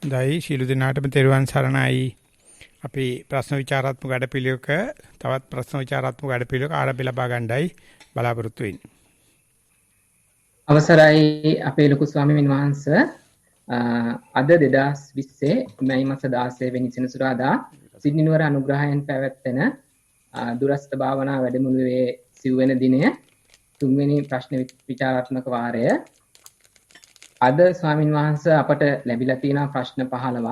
දෛ ශීල දිනාටම තෙරුවන් සරණයි. අපි ප්‍රශ්න විචාරාත්මක වැඩපිළිවෙලක තවත් ප්‍රශ්න විචාරාත්මක වැඩපිළිවෙලක ආරම්භ ලබා ගන්නයි බලාපොරොත්තු වෙන්නේ. අවසරයි අපේ ලොකු ස්වාමීන් වහන්සේ අද 2020 මැයි මාස 16 වෙනි සෙනසුරාදා සිඩ්නි නුවර අනුග්‍රහයෙන් පැවැත්වෙන දුරස්ත භාවනා වැඩමුළුවේ සිව්වෙන දිනය තුන්වෙනි ප්‍රශ්න විචාරාත්මක වාරය. අද ස්වාමින් වහන්සේ අපට ලැබිලා තියෙන ප්‍රශ්න 15ක්.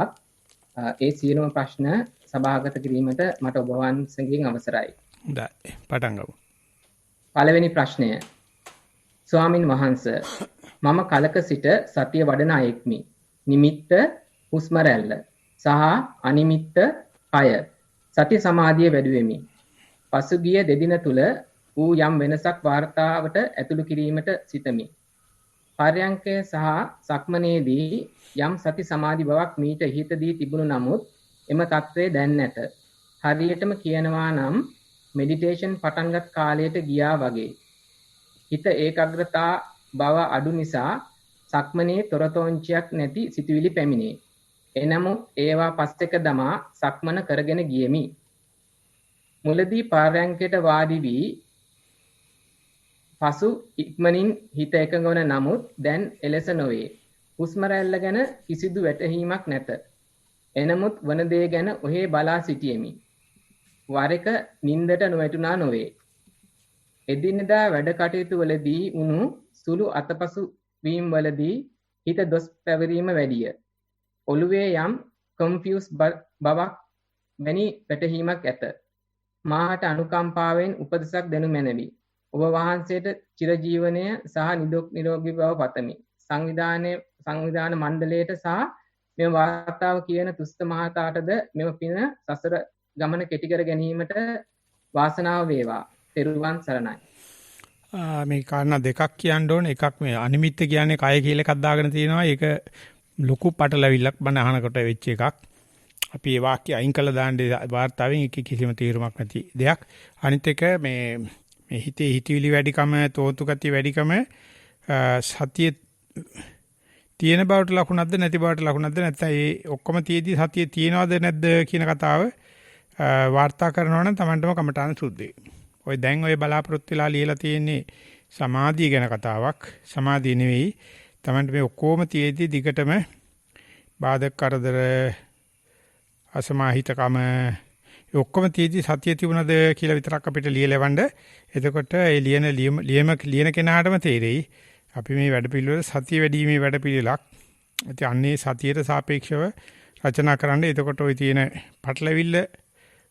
ඒ සියලුම ප්‍රශ්න සභාගත කිරීමට මට ඔබ වහන්සේගෙන් අවසරයි. හොඳයි. පටන් ගමු. පළවෙනි ප්‍රශ්නය. ස්වාමින් වහන්සේ මම කලක සිට සතිය වඩන අයෙක්මි. නිමිත්ත හුස්ම රැල්ල සහ අනිමිත්ත කය. සති සමාධිය වැඩුවෙමි. පසුගිය දෙදින තුල ඌ යම් වෙනසක් වාර්තාවට ඇතුළු කිරීමට සිතමි. පර්යංකය සහ සක්මනේදී යම් සති සමාධි බවක් මීට ඉහතදී තිබුණු නමුත් එම తත්වය දැන් නැත. හරියටම කියනවා නම් මෙඩිටේෂන් පටන්ගත් කාලයට ගියා වගේ. හිත ඒකාග්‍රතා බව අඩු නිසා සක්මනේ තොරතෝංචියක් නැති සිතුවිලි පැමිණේ. එනමුත් ඒවා පස්සෙක දමා සක්මන කරගෙන ගියෙමි. මුලදී පර්යංකයට වාඩි වී පසු ඉක්මනින් හිත එකඟ වන නමුත් දැන් එලෙස නොවේ. හුස්ම රැල්ල ගැන කිසිදු වැටහීමක් නැත. එනමුත් වන දේ ගැන ඔහේ බලා සිටියෙමි. වර එක නින්දට නොවැටුණා නොවේ. එදිනෙදා වැඩ කටයුතු වලදී උණු සුළු අතපසු වීම වලදී හිත දොස් පැවරීම වැඩිය. ඔළුවේ යම් කන්ෆියුස් බවක් වැනි වැටහීමක් ඇත. මාහට අනුකම්පාවෙන් උපදෙසක් දෙනු මැනවි. ඔබ වහන්සේට චිරජීවනය සහ නිරෝගී බව පතමි. සංවිධාන මණ්ඩලයට සහ මෙම වාර්තාව කියන තුස්ත මහතාටද මෙම පින සසර ගමන කෙටි කර ගැනීමට වාසනාව වේවා. තෙරුවන් සරණයි. මේ කාරණා දෙකක් කියන්න ඕනේ. එකක් මේ අනිමිත්ත කියන්නේ කය කියලා එකක් දාගෙන තියෙනවා. ඒක ලොකු පටලැවිල්ලක් බණ අහනකොට වෙච්ච එකක්. අපි මේ වාක්‍ය අයින් කළා දාන්නේ වාර්තාවෙන් එක කිසිම තීරමක් නැති දෙයක්. අනිත් එක මේ හිතේ හිතවිලි වැඩිකම, තෝතු ගතිය වැඩිකම සතිය තියෙන බවට ලකුණක්ද නැති බවට ලකුණක්ද නැත්නම් ඒ ඔක්කොම තියේදී සතිය තියෙනවද නැද්ද කියන කතාව වාර්තා කරනවා නම් Tamanටම කමටහන සුද්ධයි. ඔය දැන් ඔය බලාපොරොත්තු වෙලා ලියලා තියෙන්නේ සමාධිය ගැන කතාවක්. සමාධිය නෙවෙයි. Tamanට මේ ඔක්කොම තියේදී දිගටම බාධක කරදර අසමාහිතකම ඔක්කොම තියේදී සතිය තිබුණද කියලා විතරක් අපිට ලියලවන්න. එතකොට ඒ ලියන කෙනාටම තේරෙයි අපි මේ වැඩපිළිවෙල සතිය වැඩිීමේ වැඩපිළිවෙලක්. ඉතින් අන්නේ සතියට සාපේක්ෂව රචනා කරන්න. එතකොට ওই තියෙන පටලවිල්ල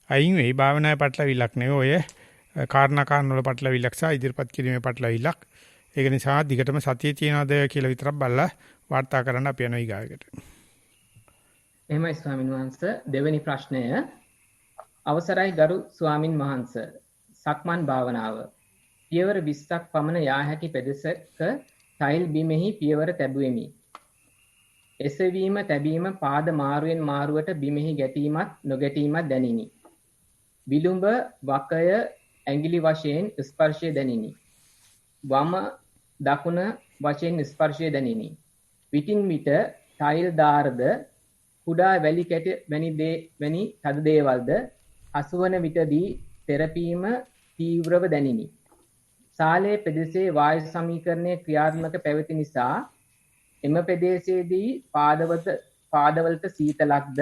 අයින් වෙයි. භාවනාවේ පටලවිල්ලක් නෙවෙයි. ඔය කාරණා වල පටලවිල්ලක් සහ ඉදිරිපත් කිරීමේ පටලවිල්ලක්. ඒක නිසා දිගටම සතිය තියනවාද කියලා විතරක් බලලා වාර්තා කරන්න අපි යනවා ඊගායකට. එහෙමයි ස්වාමින් වහන්සේ. දෙවෙනි ප්‍රශ්නය. අවසරයි ගරු ස්වාමින් වහන්සේ. සක්මන් භාවනාව. පියවර 20ක් පමණ යා හැකි පෙදෙසක ටයිල් බිමෙහි පියවර තැබුවෙමි. එසවීම තැබීම පාද මාරුවෙන් මාරුවට බිමෙහි ගැටීමත් නොගැටීමත් දැනිනි. විලුඹ වකය ඇඟිලි වශයෙන් ස්පර්ශය දැනිනි. වම දකුණ වශයෙන් ස්පර්ශය දැනිනි. විටින් විට ටයිල් දාරද කුඩා වැලි කැට වැනි තද දේවල්ද අසුවන විටදී තෙරපීම තීව්‍රව දැනිනි. සාලේ ප්‍රදේශයේ වායු සමීකරණයේ ක්‍රියාත්මක පැවති නිසා එම ප්‍රදේශයේදී පාදවලට සීතලක්ද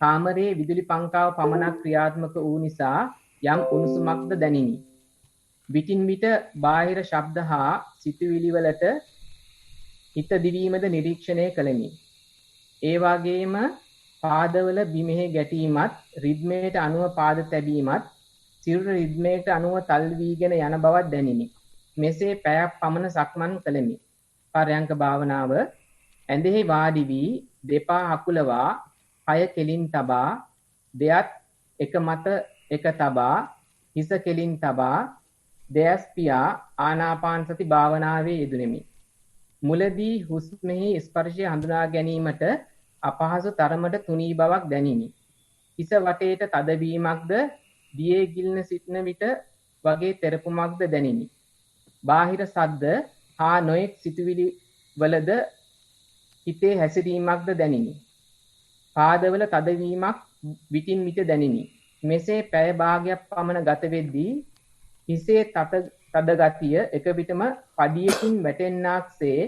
කාමරයේ විදුලි පංකාව පමණක් ක්‍රියාත්මක වූ නිසා යම් උණුසුමක්ද දැනිනි. විටින් විට බාහිර ශබ්ද හා සිතුවිලි වලට හිත දිවීමද නිරීක්ෂණය කළෙමි. ඒ වගේම පාදවල බිමෙහි ගැටීමත් රිද්මයට අනුව පාද තැබීමත් සිරුර රිද්මයට අනුව තල් වීගෙන යන බවක් දැනිනි. මෙසේ පැයක් පමණ සක්මන් කළෙමි. පරයන්ක භාවනාව ඇඳෙහි වාඩි වී දෙපා හකුලවා කය කෙලින් තබා දෙයත් එක මත එක තබා හිස කෙලින් තබා දෙයස් පියා ආනාපාන සති භාවනාවේ යෙදුණෙමි. මුලදී හුස්මෙහි ස්පර්ශය හඳුනා ගැනීමට අපහසු තරමට තුනී බවක් දැනිනි. හිස වටේට තදවීමක්ද දියේ ගිල්න සිටින විට වගේ තෙරපුමක්ද දැනිනි. බාහිර සද්ද හා නොයෙක් සිතුවිලි වලද හිතේ හැසිරීමක්ද දැනිනි. පාදවල තදවීමක් විටින් විට දැනිනි. මෙසේ පැය භාගයක් පමණ ගත වෙද්දී හිසේ තද ගතිය එක විටම පඩියකින් වැටෙන්නාක්සේ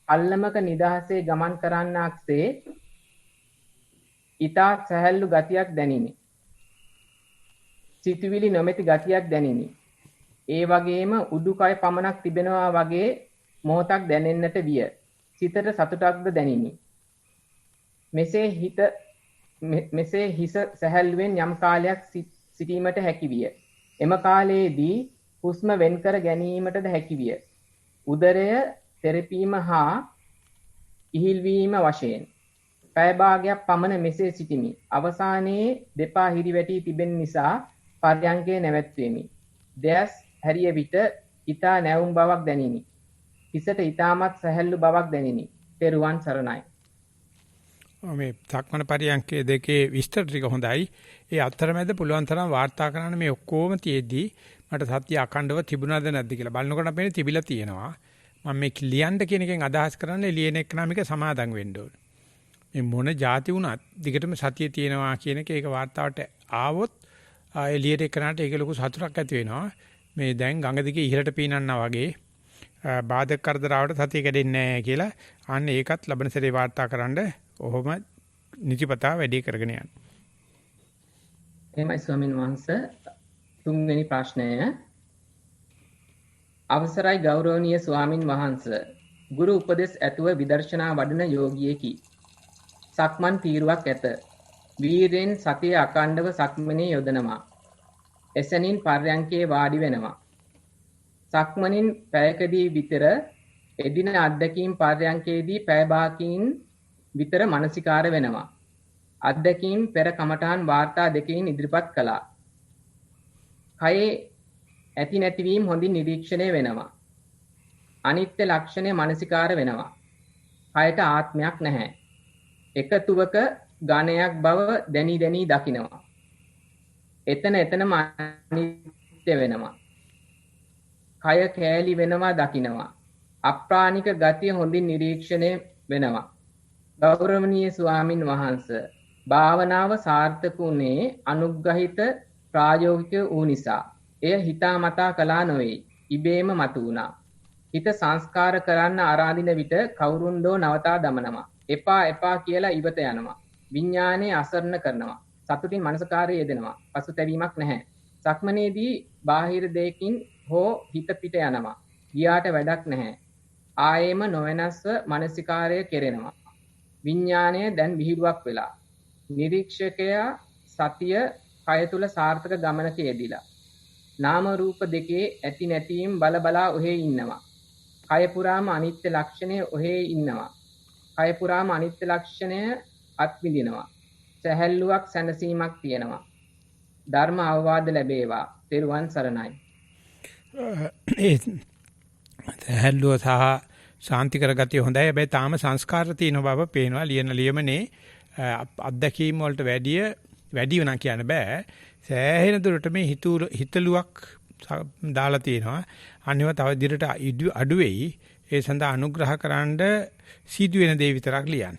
අල්ලමක නිදහසේ ගමන් කරන්නාක්සේ ඊතා සැහැල්ලු ගතියක් දැනිනි. සිතුවිලි නොමැති ගතියක් දැනිනි. ඒ වගේම උඩුකය පමණක් තිබෙනවා වගේ මොහොතක් දැනෙන්නට විය. සිතට සතුටක්ද දැනිනි. මෙසේ හිස සැහැල්ලුවෙන් යම් කාලයක් සිටීමට හැකි විය. එම කාලයේදී හුස්ම වෙන්කර ගැනීමටද හැකි විය. උදරය තෙරපීම හා ඉහිල්වීම වශයෙන් පැය භාගයක් පමණ මෙසේ සිටිමි. අවසානයේ දෙපා හිරිවැටි තිබෙන නිසා පර්යංකය නැවැත්වෙමි. දැස් හැරිය විට ඊතා නැවුම් බවක් දැනිනි. හිසට ඊතාමත් සැහැල්ලු බවක් දැනිනි. පෙරුවන් සරණයි. මේ සක්මණ පරියන්කේ දෙකේ විස්තර ටික හොඳයි. ඒ අතරමැද පුළුවන් තරම් වාර්තා කරන්න මේ ඔක්කොම තියේදී මට සත්‍ය අඛණ්ඩව තිබුණාද නැද්ද කියලා බලනකොට අපේ තිබිලා තියෙනවා. මම මේ ලියන්න කියන එකෙන් අදහස් කරන්නේ ලියන එක්කනමික සමාදන් වෙන්න ඕන. මේ මොන જાති වුණත් දිගටම සතිය තියෙනවා කියන එක ඒක වාර්තාවට ආවොත් එළියට එක්කනට ඒක ලොකු සතුටක් ඇති වෙනවා. මේ දැන් ගඟ දිගේ ඉහළට පීනන්නා වගේ බාධක කරදර ආවට සතිය කැඩෙන්නේ නැහැ කියලා අන්න ඒකත් ලබන සැරේ වාර්තාකරනද ඔහොම නිතිපතා වැඩි කරගෙන යන්න. එහෙමයි ස්වාමීන් වහන්සේ. තුන්වෙනි ප්‍රශ්නය. අවසරයි ගෞරවනීය ස්වාමින් වහන්සේ. ගුරු උපදෙස් ඇතුව විදර්ශනා වඩන යෝගියෙකි. සක්මන් තීරුවක් ඇත. වීරෙන් සතිය අකණ්ඩව සක්මනේ යොදනවා. එසැනින් පර්යංකේ වාඩි වෙනවා. සක්මනින් පැයකදී විතර එදින අත්දැකීම් පර්යංකේදී පැය භාගකින් විතර මානසිකාර වෙනවා. අත්දැකීම් පෙර කමඨාන් වාර්තා දෙකකින් ඉදිරිපත් කළා. කයේ ඇති නැතිවීම හොඳින් නිරීක්ෂණය වෙනවා. අනිත්‍ය ලක්ෂණය මානසිකාර වෙනවා. කයට ආත්මයක් නැහැ. එකතුවක ඝණයක් බව දැනි දකිනවා. එතනම අනිත්‍ය වෙනවා. කය කෑලි වෙනවා දකිනවා. අප්‍රාණික ගතිය හොඳින් නිරීක්ෂණය වෙනවා. ගෞරවනීය ස්වාමින් වහන්සේ, භාවනාව සාර්ථක වුණේ අනුග්‍රහිත ප්‍රායෝගික වූ නිසා. එය හිතාමතා කළා නොවේ. ඉබේම මතුවුණා. හිත සංස්කාර කරන්න ආරාධින විට කවුරුන්දෝ නවතා දමනවා. එපා කියලා ඉවත යනවා. විඥානයේ අසරණ කරනවා. සතුටින් මනසකාරය යෙදෙනවා. පසුතැවීමක් නැහැ. සක්මනේදී බාහිර දෙයකින් හෝ හිත පිට යනවා. ගියාට වැඩක් නැහැ. ආයෙම නොවෙනස්ව මානසිකාරය කෙරෙනවා. විඥාණය දැන් විහිළුවක් වෙලා. නිරීක්ෂකයා සතිය කය තුල සාර්ථක ගමනක යෙදිලා. නාම රූප දෙකේ ඇති නැතිවීම බලා ඔහේ ඉන්නවා. කය පුරාම අනිත්‍ය ලක්ෂණය ඔහේ ඉන්නවා. කය පුරාම අනිත්‍ය ලක්ෂණය අත්විඳිනවා. සැහැල්ලුවක් සැනසීමක් තියෙනවා. ධර්ම අවවාද ලැබේවා. තෙරුවන් සරණයි. සැහැල්ලුව සහ ශාන්ති කරගතිය හොඳයි. හැබැයි තාම සංස්කාර තියෙන බව පේනවා. ලියමනේ අත්දැකීම් වලට වැඩි වෙනා කියන්න බෑ. සෑහෙන දුරට මේ හිතලුවක් දාලා තියෙනවා. අනිව තව දිරට අඩු වෙයි. ඒ සඳහා අනුග්‍රහ කරන්න සිදුවෙන දේ විතරක් ලියන්න.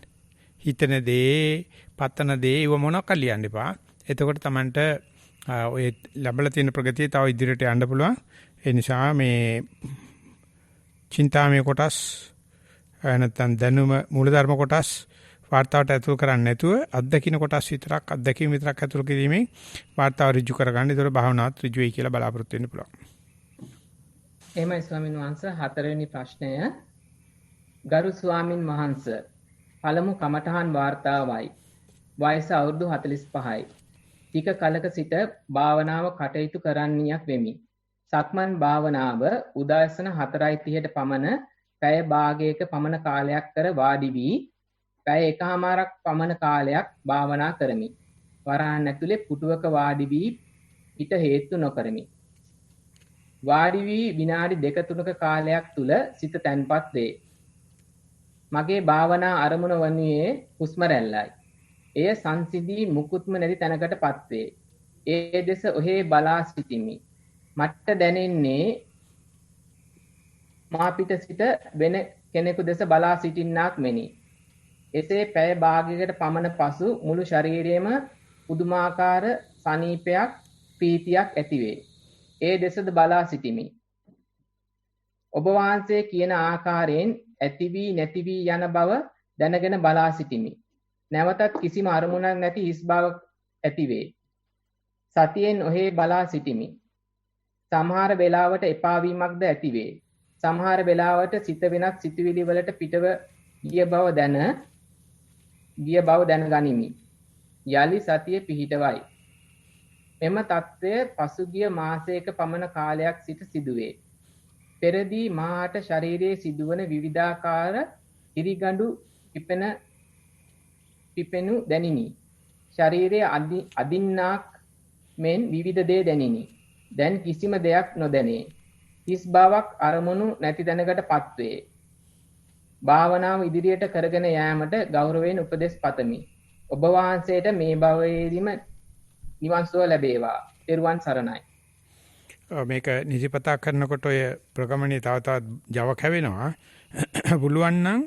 හිතන දේ, පතන දේ ඒව මොනක්ද ලියන්න එපා. එතකොට Tamanට ඔය ලැබලා තියෙන ප්‍රගතිය තව ඉදිරියට යන්න පුළුවන්. ඒ නිසා මේ චින්තාමය කොටස් නැත්නම් දැනුම මූලධර්ම කොටස් වාර්තාවට ඇතුල් කරන්නේ නැතුව අත්දකින්න කොටස් අත්දැකීම් විතරක් ඇතුල් කිරීමෙන් වාර්තාව ඍජු කරගන්න. ඒතර භාවනාවත් ඍජු වෙයි කියලා බලාපොරොත්තු වෙන්න පුළුවන්. එහෙමයි ස්වාමින් වහන්සේ. හතරවෙනි ප්‍රශ්නය. ගරු ස්වාමින් වහන්සේ, පළමු කමඨහන් වාර්තාවයි. වයස අවුරුදු 45යි. ටික කලක සිට භාවනාව කටයුතු කරන්නියක් වෙමි. සක්මන් භාවනාව උදෑසන 4:30ට පමණ පැය භාගයක පමණ කාලයක් කර වාඩි වී පැය එකහමාරක් පමණ කාලයක් භාවනා කරමි. වරහන් ඇතුලේ පුටුවක වාඩි වී පිට හේතු නොකරමි. වාඩි වී විනාඩි 2-3ක කාලයක් තුල සිත තැන්පත් වේ. මගේ භාවනා අරමුණ වනුයේ හුස්ම රැල්ලයි. එය සංසිඳී මුකුත්ම නැති තැනකටපත් වේ. ඒ දෙස ඔහේ බලා සිටිමි. මට දැනෙන්නේ මා පිට සිට වෙන කෙනෙකු දෙස බලා සිටින්නාක් මෙනි. එසේ පැය භාගයකට පමණ පසු මුළු ශරීරයේම පුදුමාකාර සනීපයක් ප්‍රීතියක් ඇතිවේ. ඒ දෙසද බලා සිටිමි. ඔබ වහන්සේ කියන ආකාරයෙන් ඇති වී නැති වී යන බව දැනගෙන බලා සිටිමි. නැවතත් කිසිම අරමුණක් නැති හිස් බවක් ඇතිවේ. සතියෙන් ඔහේ බලා සිටිමි. සමහර වෙලාවට එපා වීමක්ද ඇතිවේ. සමහර වෙලාවට සිත වෙනත් සිතුවිලි වලට පිටව ගිය බව දැන ගනිමි. යලි සතිය පිහිටවයි. එම తත්වය පසුගිය මාසයක පමණ කාලයක් සිට සිදුවේ. පෙරදී මාට ශරීරයේ සිදුවන විවිධාකාර ඉරිගඬු පිපෙනු දැනිනි. ශරීරයේ අදින්නාක් මෙන් විවිධ දේ දැනිනි. දැන් කිසිම දෙයක් නොදැනේ. හිස් බවක් අරමුණු නැති තැනකටපත් වේ. භාවනාව ඉදිරියට කරගෙන යාමට ගෞරවයෙන් උපදෙස් පතමි. ඔබ වහන්සේට මේ භවයේදීම නිවන් සුව ලැබේවා. ත්වන් සරණයි. මේක නිසිපතා කරනකොට ඔය ප්‍රගමණේ තව තවත් Java කැවෙනවා. පුළුවන් නම්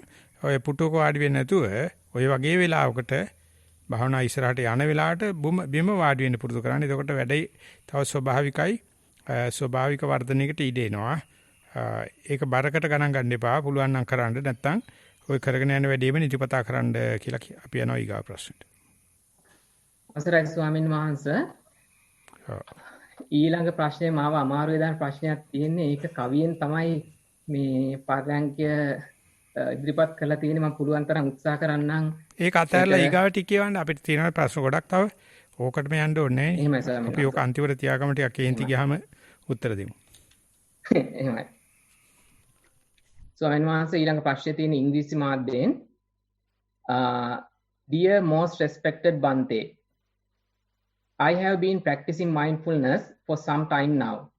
ඔය පුටුවක වාඩි වෙන්නේ නැතුව ඔය වගේ වෙලාවකට භාවනා ඉස්සරහට යන වෙලාවට බිම වාඩි වෙන්න පුරුදු කරන්න. එතකොට වැඩේ තව ස්වභාවික වර්ධනයකට ඉඩ එනවා. ඒක බරකට ගණන් ගන්න එපා. පුළුවන් නම් කරන්න. නැත්නම් ඔය කරගෙන යන වැඩේම නිතිපතා කරන්න කියලා අපි යනවා ඊගා ප්‍රශ්නෙට. අවසරයි ස්වාමින් වහන්සේ. ඊළඟ ප්‍රශ්නේ මාව අමාරුවේ දාන ප්‍රශ්නයක් තියෙන්නේ. ඒක කවියෙන් තමයි මේ පරයන්කය ඉදිරිපත් කරලා තියෙන්නේ. මම පුළුවන් තරම් උත්සාහ කරන්නම්. ඒක අතහැරලා ඊගාව ටික කියවන්න. අපිට තියෙන ප්‍රශ්න ගොඩක් තව. ඕකටම යන්න ඕනේ. එහෙමයි ස්වාමීන් වහන්සේ. අපි ඕක අන්තිමට තියාගමු ටිකක් කේන්ති ගියාම උත්තර දෙමු. එහෙමයි. ස්වාමීන් වහන්සේ ඊළඟ ප්‍රශ්නේ තියෙන ඉංග්‍රීසි මාධ්‍යයෙන් Dear most respected Bante, I have been practicing mindfulness for some time now.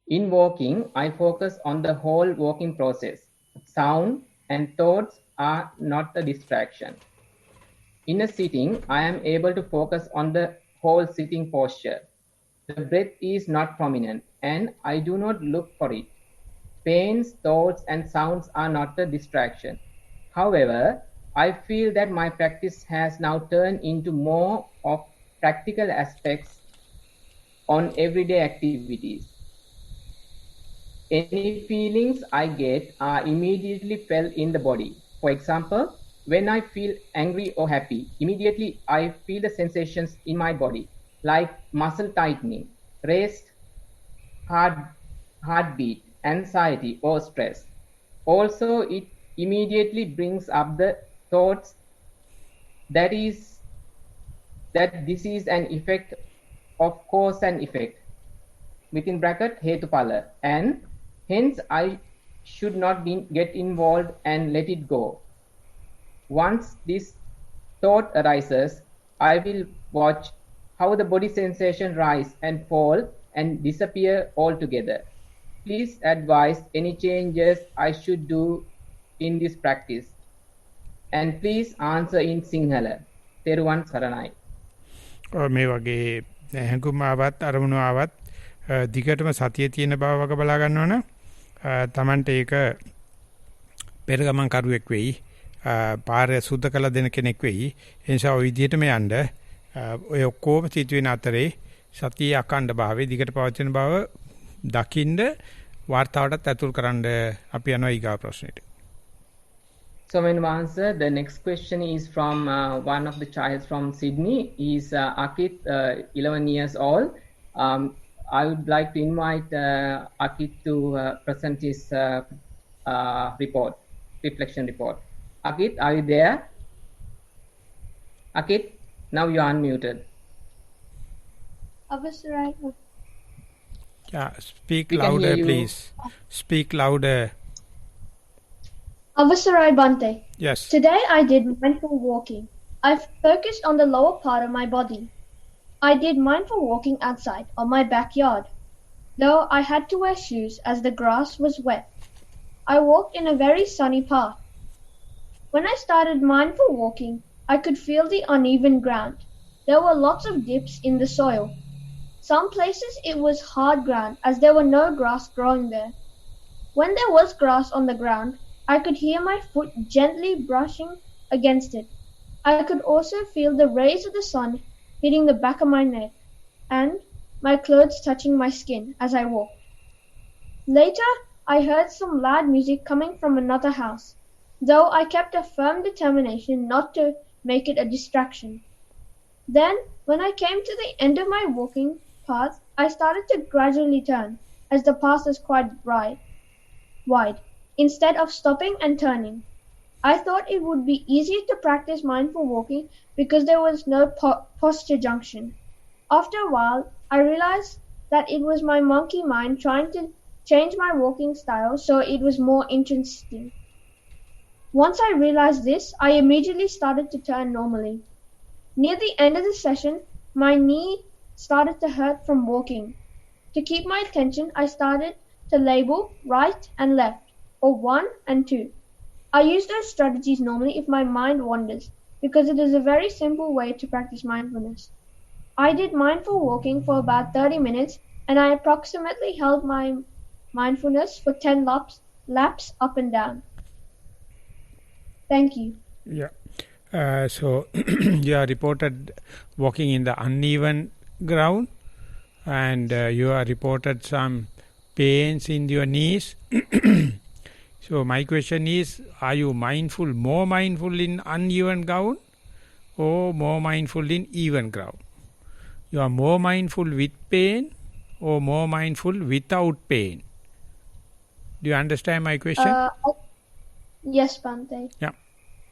In walking, I focus on the whole walking process. Sound and thoughts are not a distraction. In a sitting, I am able to focus on the whole sitting posture. The breath is not prominent and I do not look for it. Pains, thoughts and sounds are not a distraction. However, I feel that my practice has now turned into more of practical aspects on everyday activities. Any feelings I get are immediately felt in the body. For example, when I feel angry or happy, immediately I feel the sensations in my body, like muscle tightening, rest, heartbeat, anxiety or stress. Also, it immediately brings up the thoughts that this is an effect of cause and effect, within bracket hetupala, and hence I should not get involved and let it go. Once this thought arises, I will watch how the body sensation rise and fall and disappear altogether. Please advise any changes I should do in this practice. And please answer in Sinhala. Teruvan Saranai. මේ වගේ හැඟුම් ආවත් අරමුණු ආවත් දිගටම සතියේ තියෙන බව වග බලා ගන්නවනම් Tamante ඒක පෙර ගමන් කරුවෙක් වෙයි. පාරය සුද්ධ කළ දෙන කෙනෙක් වෙයි. ඒ නිසා ওই විදිහටම යන්න ඔය ඔක්කොම සිදුවෙන අතරේ සතියේ අකණ්ඩ භාවයේ දිගට පවතින බව දකින්න වාර්තාවටත් ඇතුල් කරන්න අපි යනවා ඊගා ප්‍රශ්නෙට. So, answer, the next question is from one of the child from Sydney. He's Akit, 11 years old. I would like to invite Akit to present his reflection report. Akit, are you there? Akit, now you are unmuted. Avassarai. Yeah, speak louder, please. Speak louder. Avassarai Bante. Yes. Today I did mindful walking. I focused on the lower part of my body. I did mindful walking outside on my backyard, though I had to wear shoes as the grass was wet. I walked in a very sunny path. When I started mindful walking, I could feel the uneven ground. There were lots of dips in the soil. Some places it was hard ground as there were no grass growing there. When there was grass on the ground, I could hear my foot gently brushing against it. I could also feel the rays of the sun hitting the back of my neck and my clothes touching my skin as I walked. Later, I heard some loud music coming from another house, though I kept a firm determination not to make it a distraction. Then, when I came to the end of my walking path, I started to gradually turn, as the path was quite wide, instead of stopping and turning. I thought it would be easier to practice mindful walking because there was no posture junction. After a while, I realized that it was my monkey mind trying to change my walking style so it was more interesting. Once I realized this, I immediately started to turn normally. Near the end of the session, my knee started to hurt from walking. To keep my attention, I started to label right and left, or 1 and 2. I use those strategies normally if my mind wanders, because it is a very simple way to practice mindfulness. I did mindful walking for about 30 minutes, and I approximately held my mindfulness for 10 laps up and down. Thank you. Yeah. So you are reported walking in the uneven ground, and you are reported some pains in your knees. So my question is, are you more mindful in uneven ground or more mindful in even ground? You are more mindful with pain or more mindful without pain? Do you understand my question? Yes, Bante. Yeah.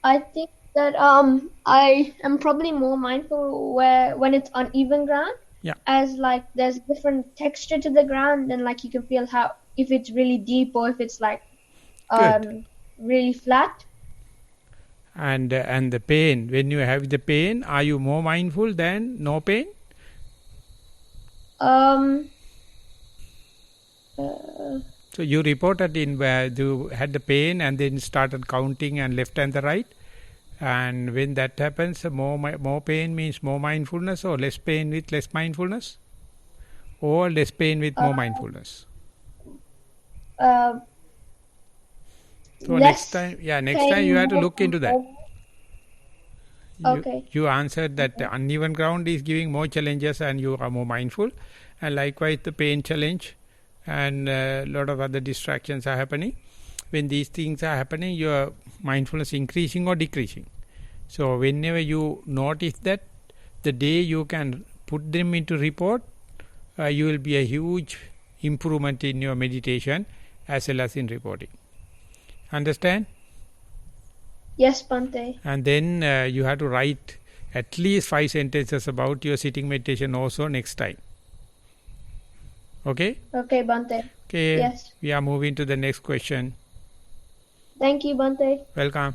I think that I am probably more mindful when it's uneven ground. Yeah. As like there's different texture to the ground, and like you can feel how if it's really deep or if it's like really flat. And the pain, when you have the pain, are you more mindful than no pain? So you reported in where you had the pain and then started counting and left and the right. And when that happens, more pain means more mindfulness, or less pain with less mindfulness, or less pain with more mindfulness. So next time you have to look into that. Okay. You answered that the uneven ground is giving more challenges and you are more mindful, and likewise the pain challenge and a lot of other distractions are happening. When these things are happening, your mindfulness increasing or decreasing. So whenever you notice that, the day you can put them into report, you will be a huge improvement in your meditation as well as in reporting. Understand? Yes, Bante. And then you have to write at least 5 sentences about your sitting meditation also next time. Okay? Okay, Bante. Okay. Yes. We are moving to the next question. Thank you, Bante. Welcome.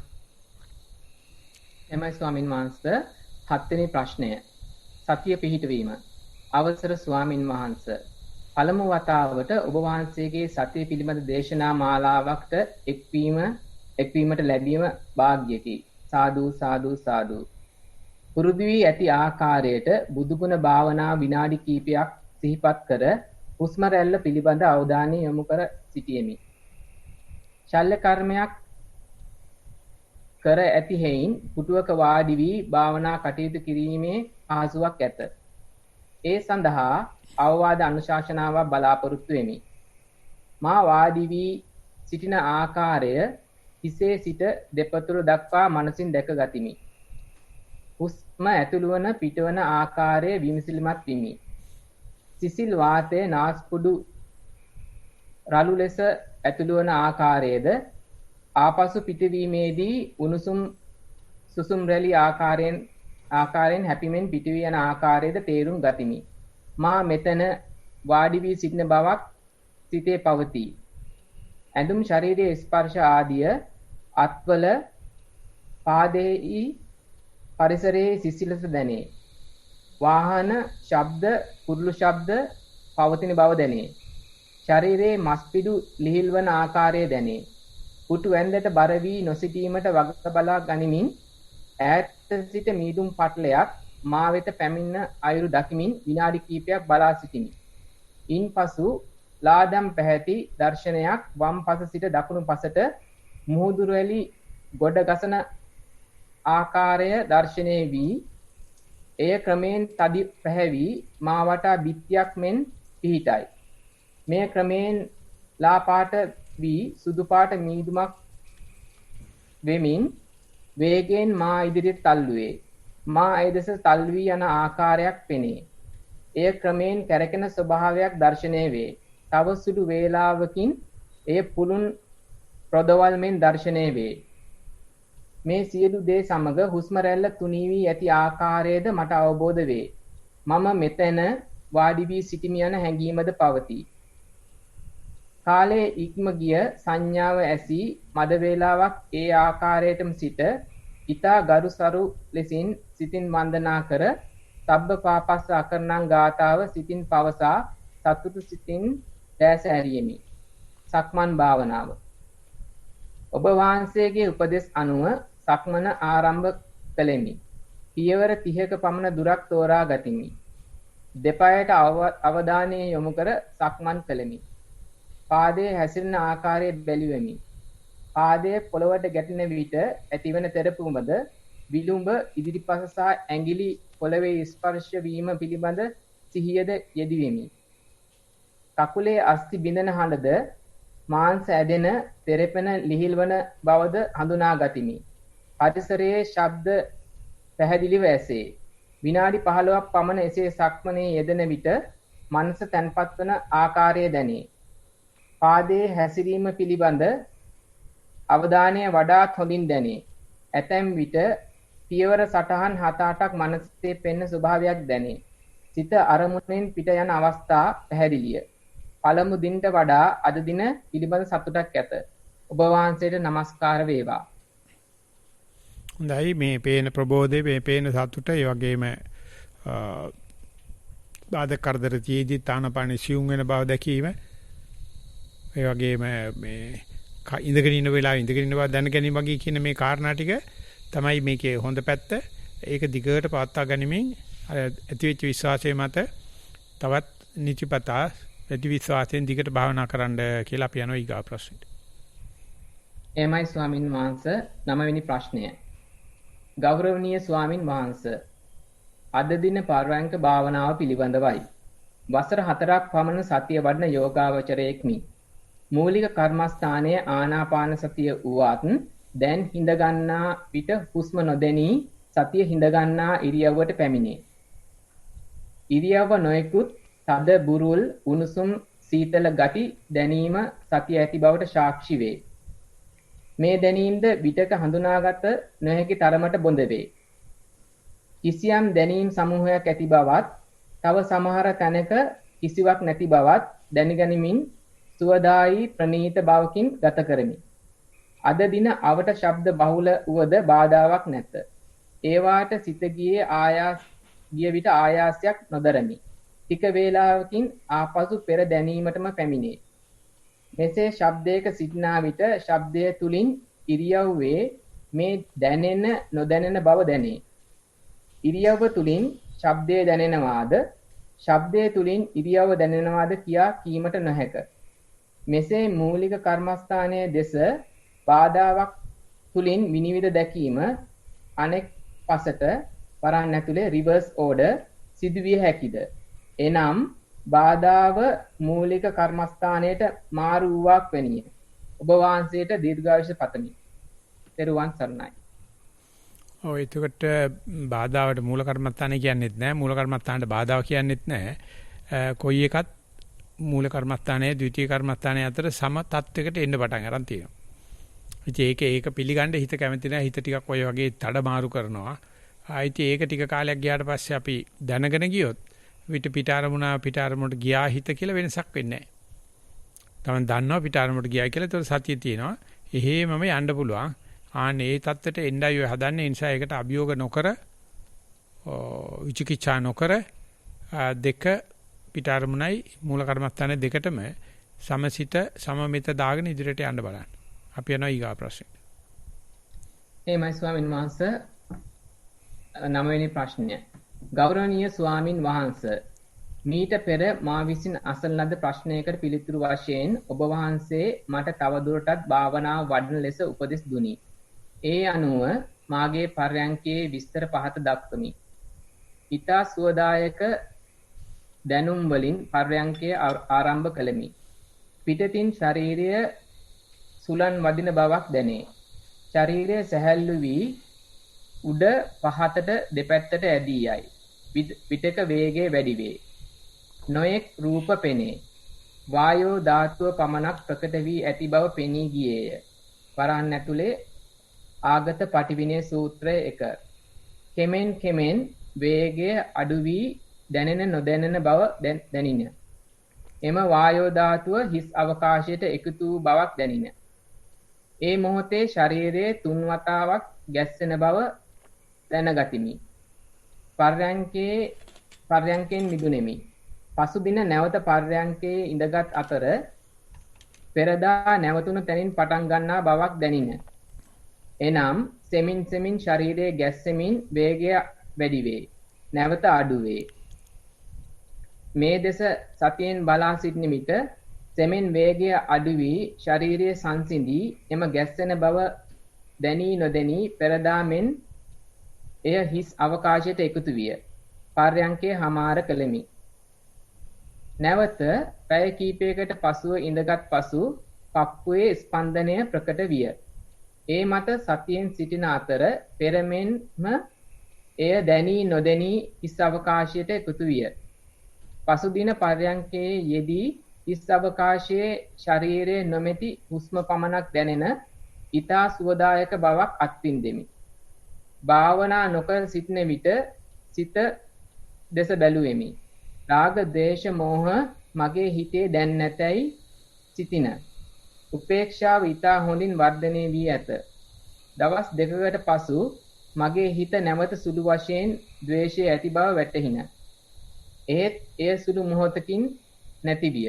එමයි ස්වාමින් වහන්සේ 7 වෙනි ප්‍රශ්නය. සතිය පිහිටවීම. අවසර ස්වාමින් වහන්සේ. පළමු වතාවට ඔබ වහන්සේගේ සතිය පිළිබඳ දේශනා මාලාවකට එක්වීමට ලැබීම වාග්යකි. සාදු සාදු සාදු. පුරුදු වී ඇති ආකාරයට බුදුගුණ භාවනා විනාඩි කිහිපයක් සිහිපත් කර හුස්ම රැල්ල පිළිබඳ අවධානය යොමු කර සිටියෙමි. ශල්‍ය කර්මයක් කර ඇති හේයින් පුටුවක වාඩි වී භාවනා කටයුතු කිරීමේ පහසුවක් ඇත. ඒ සඳහා අවවාද අනුශාසනාවක් බලාපොරොත්තු වෙමි. මා වාඩි වී සිටින ආකාරය හිසේ සිට දෙපතුල දක්වා මනසින් දැක ගතිමි. හුස්ම ඇතුළු වන පිටවන ආකාරය විමසිලිමත් විමි. සිසිල් වාතයේ නාස්පුඩු රළු ලෙස ඇතුළු වන ආකාරයේද ආපසු පිටවීමේදී උණුසුම් සුසුම් රැලි ආකාරයෙන් හැපිමෙන් පිටවී යන ආකාරයේද තේරුම් ගතිමි. මා මෙතන වාඩි වී සිටින බවක් සිතේ පවතී. ඇඳුම් ශරීරයේ ස්පර්ශ ආදිය අත්වල පාදයේ පරිසරයේ සිසිලස දැනේ. වාහන ශබ්ද කුරුළු ශබ්ද පවතින බව දැනේ. ශරීරයේ මස්පිඩු ලිහිල් වන ආකාරය දැනේ. පුටු ඇඳට බර වී නොසිටීමට වග බලා ගනිමින් ඈත සිට මීදුම් පටලයක් මා වෙත පැමිණ අයුරු දකිමින් විනාඩි කිහිපයක් බලා සිටිමි. ඉන්පසු ලාදම් පැහැති දර්ශනයක් වම් පස සිට දකුණු පසට මුහුදු රැලි ගොඩ ගසන ආකාරය දර්ශනය වී එය ක්‍රමෙන් තදි පැහැවි මා වටා බිත්තියක් මෙන් පිහිටයි. මේ ක්‍රමෙන් ලා පාට වී සුදු පාට මීදුමක් වෙමින් වේගයෙන් මා ඉදිරියට තල්ලුවේ. මා ඒ දෙස තල් වී යන ආකාරයක් පෙනේ. එය ක්‍රමෙන් කැරකෙන ස්වභාවයක් දර්ශනය වේ. තව සුළු වේලාවකින් එය පුළුන් ප්‍රොදවල් මෙන් දර්ශනය වේ. මේ සියලු දේ සමග හුස්ම රැල්ල තුනී වී ඇති ආකාරයද මට අවබෝධ වේ. මම මෙතන වාඩි වී සිටිමි යන හැඟීමද පවතී. කාලයේ ඉක්ම ගිය සංඥාව ඇසී මද වේලාවක් ඒ ආකාරයටම සිට ඊතා ගරුසරු ලෙසින් සිතින් වන්දනා කර සබ්බ පාපස්ස අකරණං ගාතාව සිතින් පවසා සතුටු සිතින් දැස ඇරියෙමි. සක්මන් භාවනාව. ඔබ වහන්සේගේ උපදෙස් අනුව සක්මන ආරම්භ කළෙමි. පියවර 30ක පමණ දුරක් තෝරා ගතිමි. දෙපයට අවධානය යොමු කර සක්මන් කළෙමි. පාදයේ හැසිරෙන ආකාරය බැලුවෙමි. පාදයේ පොළවට ගැටෙන විට ඇතිවන තෙරපුමද විලුඹ ඉදිරිපස සහ ඇඟිලි පොළවේ ස්පර්ශ වීම පිළිබඳ සිහියද යෙදුවෙමි. කකුලේ අස්ථි බිඳෙන හඬද මාංශ ඇදෙන තෙරපෙන ලිහිල්වන බවද හඳුනා ගතිමි. පරිසරයේ ශබ්ද පැහැදිලිව ඇසේ. විනාඩි 15ක් පමණ එසේ සක්මනේ යෙදෙන විට මනස තැන්පත් වන ආකාරය දැනේ. පාදයේ හැසිරීම පිළිබඳ අවධානය වඩාත් හොඳින් දැනේ. ඇතැම් විට පියවර සටහන් 7-8ක් මනසේ පෙනෙන ස්වභාවයක් දැනේ. සිත අරමුණෙන් පිට යන අවස්ථා පැහැදිලිය. පළමු දිනට වඩා අද දින පිළිබඳ සතුටක් ඇත. ඔබ වහන්සේට নমස්කාර වේවා. හොඳයි මේ පේන ප්‍රබෝධේ මේ පේන සතුට ඒ වගේම බාධා කරදර තියේදී තානපාණි සියුම් වෙන බව දැකීම ඒ වගේම මේ ඉඳගෙන ඉන්න වෙලාවෙ ඉඳගෙන ඉන්න බව දැන ගැනීම වගේ කියන මේ කාරණා ටික තමයි මේකේ හොඳ පැත්ත. ඒක දිගට පවත්වා ගැනීමෙන් ඇතිවෙච්ච විශ්වාසය මත තවත් නිතිපතා වැඩි විශ්වාසයෙන් දිගට භාවනා කරන්න කියලා අපි යනවා ඊගා ප්‍රශ්නෙට. එමයි ස්වාමින් වහන්සේ 9 වෙනි ප්‍රශ්නය. ගෞරවනීය ස්වාමින් වහන්සේ අද දින පරයන්ක භාවනාව පිළිබඳවයි. වසර 4ක් පමණ සතිය වඩන යෝගාවචරයෙක්මි. මූලික කර්මස්ථානයේ ආනාපාන සතිය වුවත් දැන් හිඳ ගන්නා විට හුස්ම නොදැනී සතිය හිඳ ගන්නා ඉරියව්වට පැමිණේ. ඉරියව්ව නොයෙකුත් තද බුරුල් උණුසුම් සීතල ගති දැනීම සතිය ඇති බවට සාක්ෂි වේ. මේ දැනීමද විටක හඳුනාගත නොහැකි තරමට බොඳ වේ. කිසියම් දැනීම් සමූහයක් ඇති බවත් තව සමහර තැනක කිසිවක් නැති බවත් දැනගැනීමෙන් සුවදායි ප්‍රණීත භාවකින් ගත කරමි. අද දින අවට ශබ්ද බහුල වූද බාධාවක් නැත. ඒවාට සිත ගිය විට ආයාසයක් නොදරමි. ටික වේලාවකින් ආපසු පෙර දැනීමටම පැමිණේ. මෙසේ ශබ්දයක සිටනා විට ශබ්දය තුලින් ඉරියව්වේ මේ දැනෙන නොදැනෙන බව දැනේ. ඉරියව්ව තුලින් ශබ්දය දැනෙනවාද ශබ්දය තුලින් ඉරියව්ව දැනෙනවාද කියා කීමට නොහැක. මෙසේ මූලික කර්මස්ථානයේ දෙස බාධාවක් තුලින් විනිවිද දැකීම අනෙක් පසට වරන් ඇතුලේ රිවර්ස් ඕඩර් සිදුවිය හැකිද? එනම් බාධාව මූලික කර්මස්ථානයට මාරු වූවක් වෙනිය. ඔබ වහන්සේට දීර්ඝායුෂ පතමි. ත්වන් සරණයි. ඔය එතකොට බාධාවට මූල කර්මස්ථානය කියන්නේත් නැහැ. මූල කර්මස්ථානට බාධාව කියන්නේත් නැහැ. කොයි එකත් මූල කර්මස්ථානයේ ද්විතීයි කර්මස්ථානයේ අතර සම තත්වයකට එන්න පටන් ගන්න තියෙනවා. ඉතින් ඒක පිළිගන්න හිත කැමති නැහැ. හිත ටිකක් ඔය වගේ තඩ මාරු කරනවා. ආයිති ඒක ටික කාලයක් ගියාට පස්සේ අපි දැනගෙන ගියොත් පිට අරමුණට ගියා හිත කියලා වෙනසක් වෙන්නේ නැහැ. තමන් දන්නවා පිට අරමුණට ගියා කියලා. ඒතකොට සතිය තියෙනවා. එහෙමම යන්න පුළුවන්. ආන්නේ ඒ தත්තට එන්නයි ඔය හදන්නේ. ඒ නිසා ඒකට අභියෝග නොකර විචිකිච්ඡා නොකර දෙක පිට අරමුණයි මූල කර්මස්ථාන දෙකටම සමසිත සමමිත දාගෙන ඉදිරියට යන්න බලන්න. අපි යනවා ඊගා ප්‍රශ්නෙට. එමයි ස්වාමින් වහන්සේ 9 වෙනි ප්‍රශ්නය. ගෞරවනීය ස්වාමින් වහන්සේ මීට පෙර මා විසින් අසන ලද ප්‍රශ්නයකට පිළිතුරු වශයෙන් ඔබ වහන්සේ මට තවදුරටත් භාවනාව වඩන ලෙස උපදෙස් දුනි. ඒ අනුව මාගේ පර්යංකයේ විස්තර පහත දක්වමි. ඊතා සුවදායක දැනුම් වලින් පර්යංකය ආරම්භ කළෙමි. පිටතින් ශරීරය සුලන් වදින බවක් දැනේ. ශරීරය සැහැල්ලු වී උඩ පහතට දෙපැත්තට ඇදී යයි. පිටක වේගය වැඩි වේ. නොයෙක් රූප පෙනේ. වායෝ ධාතුව පමණක් ප්‍රකට වී ඇති බව පෙනී ගියේය. වරහන් ඇතුලේ ආගත පටිවිණය සූත්‍රය 1. කෙමෙන් වේගය අඩු වී දැනෙන නොදැනෙන බව දැනින. එම වායෝ ධාතුව හිස් අවකාශයට එකතු වූ බවක් දැනින. ඒ මොහොතේ ශරීරයේ 3 වතාවක් ගැස්සෙන බව දැනගතිමි. පර්යංකයෙන් මිදුනේමි. පසුදින නැවත පර්යංකයේ ඉඳගත් අතර පෙරදා නැවතුණු තැනින් පටන් ගන්නා බවක් දැනින. එනම් සෙමින් ශරීරයේ ගැස්සෙමින් වේගය වැඩි වේ. නැවත අඩු වේ. මේ දෙස සතියෙන් බලා සිටින විට සෙමින් වේගය අඩු වී ශරීරයේ සංසිඳී එම ගැස්සෙන බව දැනී නොදැනී පෙරදා මෙන් එය හිස් අවකාශයට එකතු විය. පර්යංකයේ හමාර කළෙමි. නැවත පැය කිහිපයකට පසුව ඉඳගත් පසු පප්පුවේ ස්පන්දනය ප්‍රකට විය. ඒ මත සතියෙන් සිටින අතර පෙරමෙන්ම එය දැනී නොදැනී හිස් අවකාශයට එකතු විය. පසුදින පර්යංකයේ යෙදී හිස් අවකාශයේ ශරීරයේ නොමැති හුස්ම පමණක් දැනෙන ඊතා සුවදායක බවක් අත්විඳෙමි. භාවනා නොකර සිටින විට සිත දෙස බැලුවෙමි. රාග, ද්වේෂ, මෝහ මගේ හිතේ දැන් නැතයි සිටින. උපේක්ෂාව ඊතා හොඳින් වර්ධනය වී ඇත. දවස් දෙකකට පසු මගේ හිත නැවත සුළු වශයෙන් ද්වේෂය ඇති බව වැටහින. ඒත් එය සුළු මොහොතකින් නැති විය.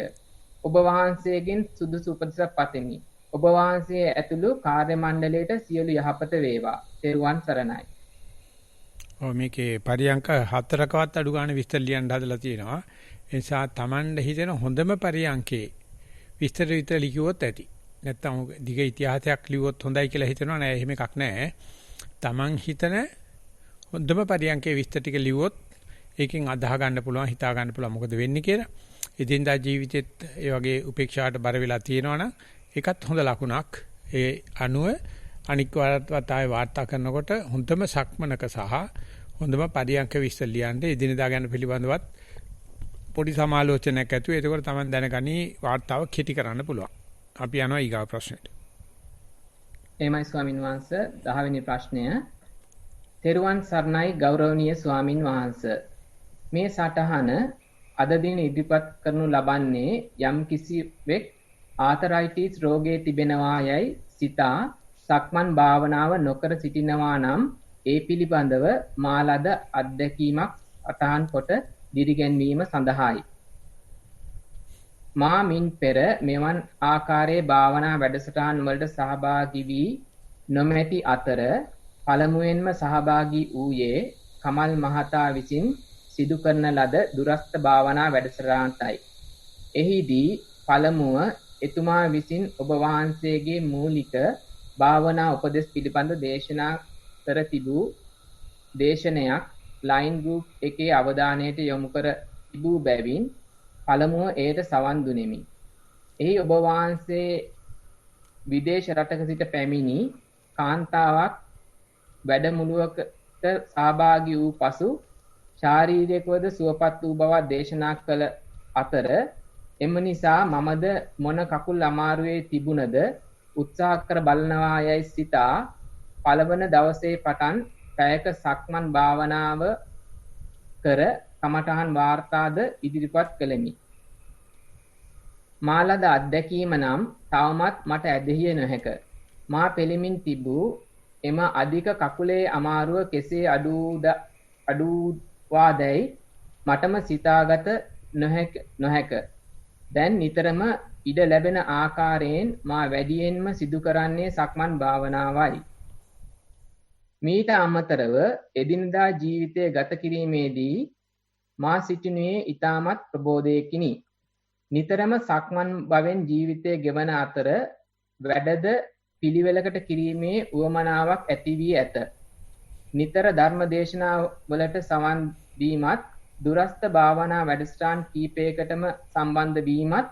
ඔබ වහන්සේගෙන් සුදුසු උපදෙසක් පතමි. ඔබ වහන්සේ ඇතුළු කාර්ය මණ්ඩලයට සියලු යහපත වේවා. තෙරුවන් සරණයි. මේකේ පරියංක 4කවත් අඩු ගන්න විස්තර ලියන්න හදලා තියෙනවා. ඒ නිසා Tamanda හිතෙන හොඳම පරියංකේ විස්තර ලියුවොත් ඇති. නැත්තම් දිග ඉතිහාසයක් ලියුවොත් හොඳයි කියලා හිතනවා නෑ. එහෙම එකක් නෑ. Taman හිතන හොඳම පරියංකේ විස්තර ටික ලියුවොත් ඒකෙන් අදහ ගන්න පුළුවන්, හිතා ගන්න පුළුවන් මොකද වෙන්නේ කියලා. ඉදින්දා ජීවිතෙත් ඒ වගේ උපේක්ෂාවට බර වෙලා තියෙනවනම් ඒකත් හොඳ ලකුණක්. ඒ අනුව අනික් වතාවේ වාර්තා කරනකොට හොඳම සක්මනක සහ හොඳම පරියන්ක විශ්ල ලියන්න එදිනදා ගැන පිළිබඳවත් පොඩි සමාලෝචනයක් ඇතුව ඒකෝර තමයි දැනගනි වාර්තාව කෙටි කරන්න පුළුවන්. අපි යනවා ඊගා ප්‍රශ්නෙට. එමයි ස්වාමින් වහන්සේ 10 වෙනි ප්‍රශ්නය. තෙරුවන් සරණයි ගෞරවනීය ස්වාමින් වහන්සේ. මේ සටහන අද දින ඉදිරිපත් කරනු ලබන්නේ යම් කිසිවෙක් ආතරයිටිස් රෝගයේ තිබෙනවා යයි සිතා සක්මන් භාවනාව නොකර සිටිනවා නම් ඒ පිළිබඳව මාලද අත්දැකීමක් අටහන් කොට දිරිගැන්වීම සඳහායි. මා මින් පෙර මෙවන් ආකාරයේ භාවනා වැඩසටහන් වලට සහභාගී වී නොමැති අතර පළමුවෙන්ම සහභාගී වූයේ කමල් මහතා විසින් සිදු කරන ලද දුරස්ත භාවනා වැඩසටහනටයි. එහිදී පළමුව එතුමා විසින් ඔබ වහන්සේගේ මූලික භාවනා උපදෙස් පිළිබඳ දේශනා කර තිබූ දේශනයක් ලයින් ගෲප් එකේ අවධානයට යොමු කර තිබූ බැවින් පළමුව එයට සවන් දුනෙමි. එහි ඔබ වහන්සේ විදේශ රටක සිට පැමිණි කාන්තාවක් වැඩමුළුවකට සහභාගී වූ පසු ශාරීරිකවද සුවපත් වූ බව දේශනා කළ අතර එම නිසා මමද මොන කකුල් අමාරුවේ තිබුණද උත්සාහ කර බලනවා යයි සිතා පළවන දවසේ පටන් පැයක සක්මන් භාවනාව කර කමඨහන් වාර්තාද ඉදිරිපත් කළෙමි. මාලද අත්දැකීම නම් තවමත් මට ඇදහිය නොහැක. මා පෙළමින් තිබූ එම අධික කකුලේ අමාරුව කෙසේ අඩුවාදැයි මටම සිතාගත නොහැක. දැන් නිතරම ඉඩ ලැබෙන ආකාරයෙන් මා වැඩියෙන්ම සිදු කරන්නේ සක්මන් භාවනාවයි. මීට අමතරව එදිනදා ජීවිතය ගත කිරීමේදී මා සිටිනුයේ ඊටමත් ප්‍රබෝධයකිනි. නිතරම සක්මන් භවෙන් ජීවිතය ගෙවන අතර වැඩද පිළිවෙලකට කිරීමේ උවමනාවක් ඇති වී ඇත. නිතර ධර්ම දේශනා වලට සවන් දීමත් දුරස්ත භාවනා වැඩසටහන් කීපයකටම සම්බන්ධ වීමත්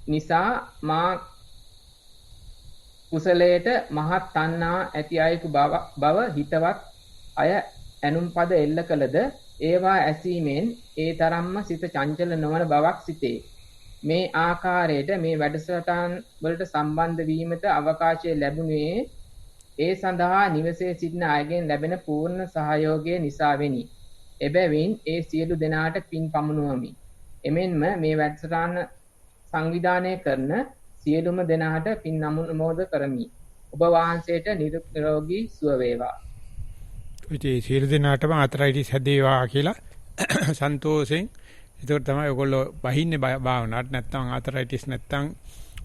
නිසා මා කුසලයට මහත් තණ්හා ඇති අයෙකු බව හිතවත් අය ඇනුම් පද එල්ල කළද ඒවා ඇසීමෙන් ඒ තරම්ම සිත චංචල නොවන බවක් සිතේ. මේ ආකාරයට මේ වැඩසටහන් වලට සම්බන්ධ වීමට අවකාශය ලැබුණේ ඒ සඳහා නිවසේ සිටින අයගෙන් ලැබෙන පූර්ණ සහයෝගය නිසා වෙනි. එබැවින් ඒ සියලු දෙනාට පින් පමුණුවමි. එමෙන්ම මේ වැඩසටහන සංවිධානය කරන සියලුම දෙනාට පින් අනුමෝදන් කරමි. ඔබ වහන්සේට නිරෝගී සුව වේවා. ඉතින් සියලු දෙනාටම ආතරයිටිස් හැදේවා කියලා සන්තෝෂෙන්. ඒක තමයි ඔයගොල්ලෝ බහින්නේ භාවනාවට. නැත්තම් ආතරයිටිස් නැත්තම්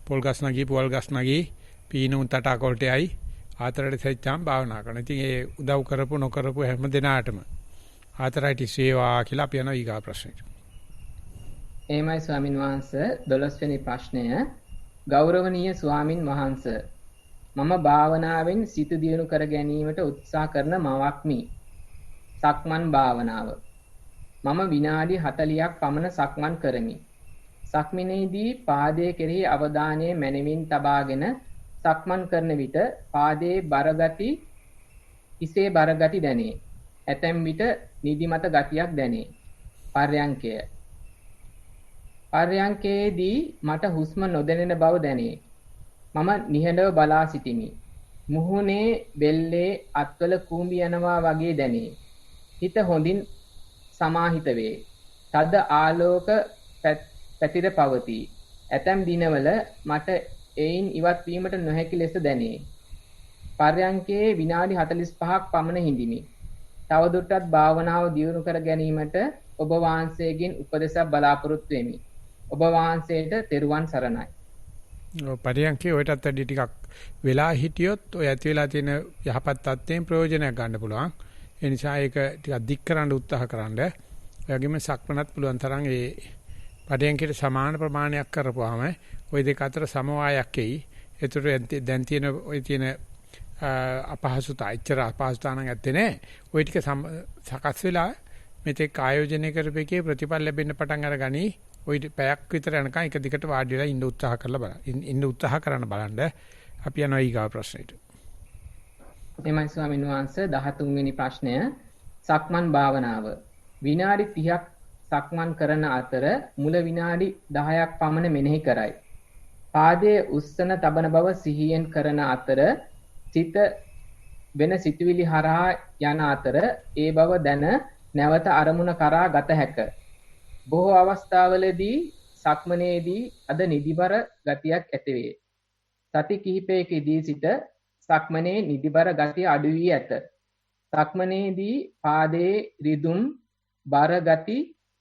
පොල් ගස් නැගී පුවල් ගස් නැගී පීනුන් තටා කොල්ටේයි ආතරයිටිස් හැච්චාම් භාවනා කරනවා. ඉතින් ඒ උදව් කරපු නොකරපු හැම දෙනාටම ආතරයිටිස් වේවා කියලා අපි යනවා ඊගා ප්‍රශ්නෙට. එහෙමයි ස්වාමින් වහන්සේ 12 වෙනි ප්‍රශ්නය. ගෞරවනීය ස්වාමින් වහන්සේ, මම භාවනාවෙන් සිත දියුණු කර ගැනීමට උත්සාහ කරන මවක්මි. සක්මන් භාවනාව. මම විනාඩි 40ක් පමණ සක්මන් කරමි. සක්මනේදී පාදයේ කෙරෙහි අවධානය මැනවින් තබාගෙන සක්මන් කරන විට පාදයේ බරගති, හිසේ බරගති දැනේ. ඇතැම් විට නිදිමත ගතියක් දැනේ. පර්යංකය. පර්යංකයේදී මට හුස්ම නොදැනෙන බව දැනේ. මම නිහඬව බලා සිටිමි. මුහුණේ බෙල්ලේ අත්වල කූඹි යනවා වගේ දැනේ. හිත හොඳින් සමාහිත වේ. තද ආලෝක පැතිර පවතී. ඇතැම් දිනවල මට එයින් ඉවත් වීමට නොහැකි ලෙස දැනේ. පර්යංකයේ විනාඩි 45ක් පමණ හිඳිමි. තවදුරටත් භාවනාව දියුණු කර ගැනීමට ඔබ වහන්සේගෙන් උපදෙසක් බලාපොරොත්තු වෙමි. ඔබ වහන්සේට තෙරුවන් සරණයි. පරියන්කේ ඔයටත් වැඩි ටිකක් වෙලා හිටියොත් ඔය ඇති වෙලා තියෙන යහපත් තත්ත්වයෙන් ප්‍රයෝජනයක් ගන්න පුළුවන්. ඒ නිසා ඒක ටිකක් දික් කරන්න උත්සාහ කරන්න. ඒ වගේම සක්මනත් පුළුවන් තරම් ඒ පරියන්කේට සමාන ප්‍රමාණයක් කරපුවාම ওই දෙක අතර සමவாயයක් එයි. ඒතර දැන් තියෙන ওই තියෙන අපහසුතා ඉච්චර අපහසුතා නම් ඇත්තේ නැහැ. ওই ටික සකස් වෙලා මෙතෙක් ආයෝජනය කරපේකේ ප්‍රතිඵල ලැබෙන්න පටන් අරගනි. ওই පැයක් විතර යනකම් එක දිගට වාඩි වෙලා ඉන්න උත්සාහ කරලා බලන්න. ඉන්න උත්සාහ කරන්න බලන්න. අපි යනවා ඊගා ප්‍රශ්නෙට. එමයි ස්වාමීන් වහන්සේ 13 වෙනි ප්‍රශ්නය. සක්මන් භාවනාව. විනාඩි 30ක් සක්මන් කරන අතර මුල විනාඩි 10ක් පමණ මෙනෙහි කරයි. පාදයේ උස්සන තබන බව සිහියෙන් කරන අතර සිත වෙන සිතුවිලි හරහා යන අතර ඒ බව දැන නැවත අරමුණ කරා ගත හැකිය. බොහෝ අවස්ථාවලදී සක්මනේදී අද නිදිබර ගතියක් ඇතිවේ. සති කිහිපයකදී සිට සක්මනේ නිදිබර ගතිය අඩු වී ඇත. සක්මනේදී පාදයේ රිදුම් බර ගති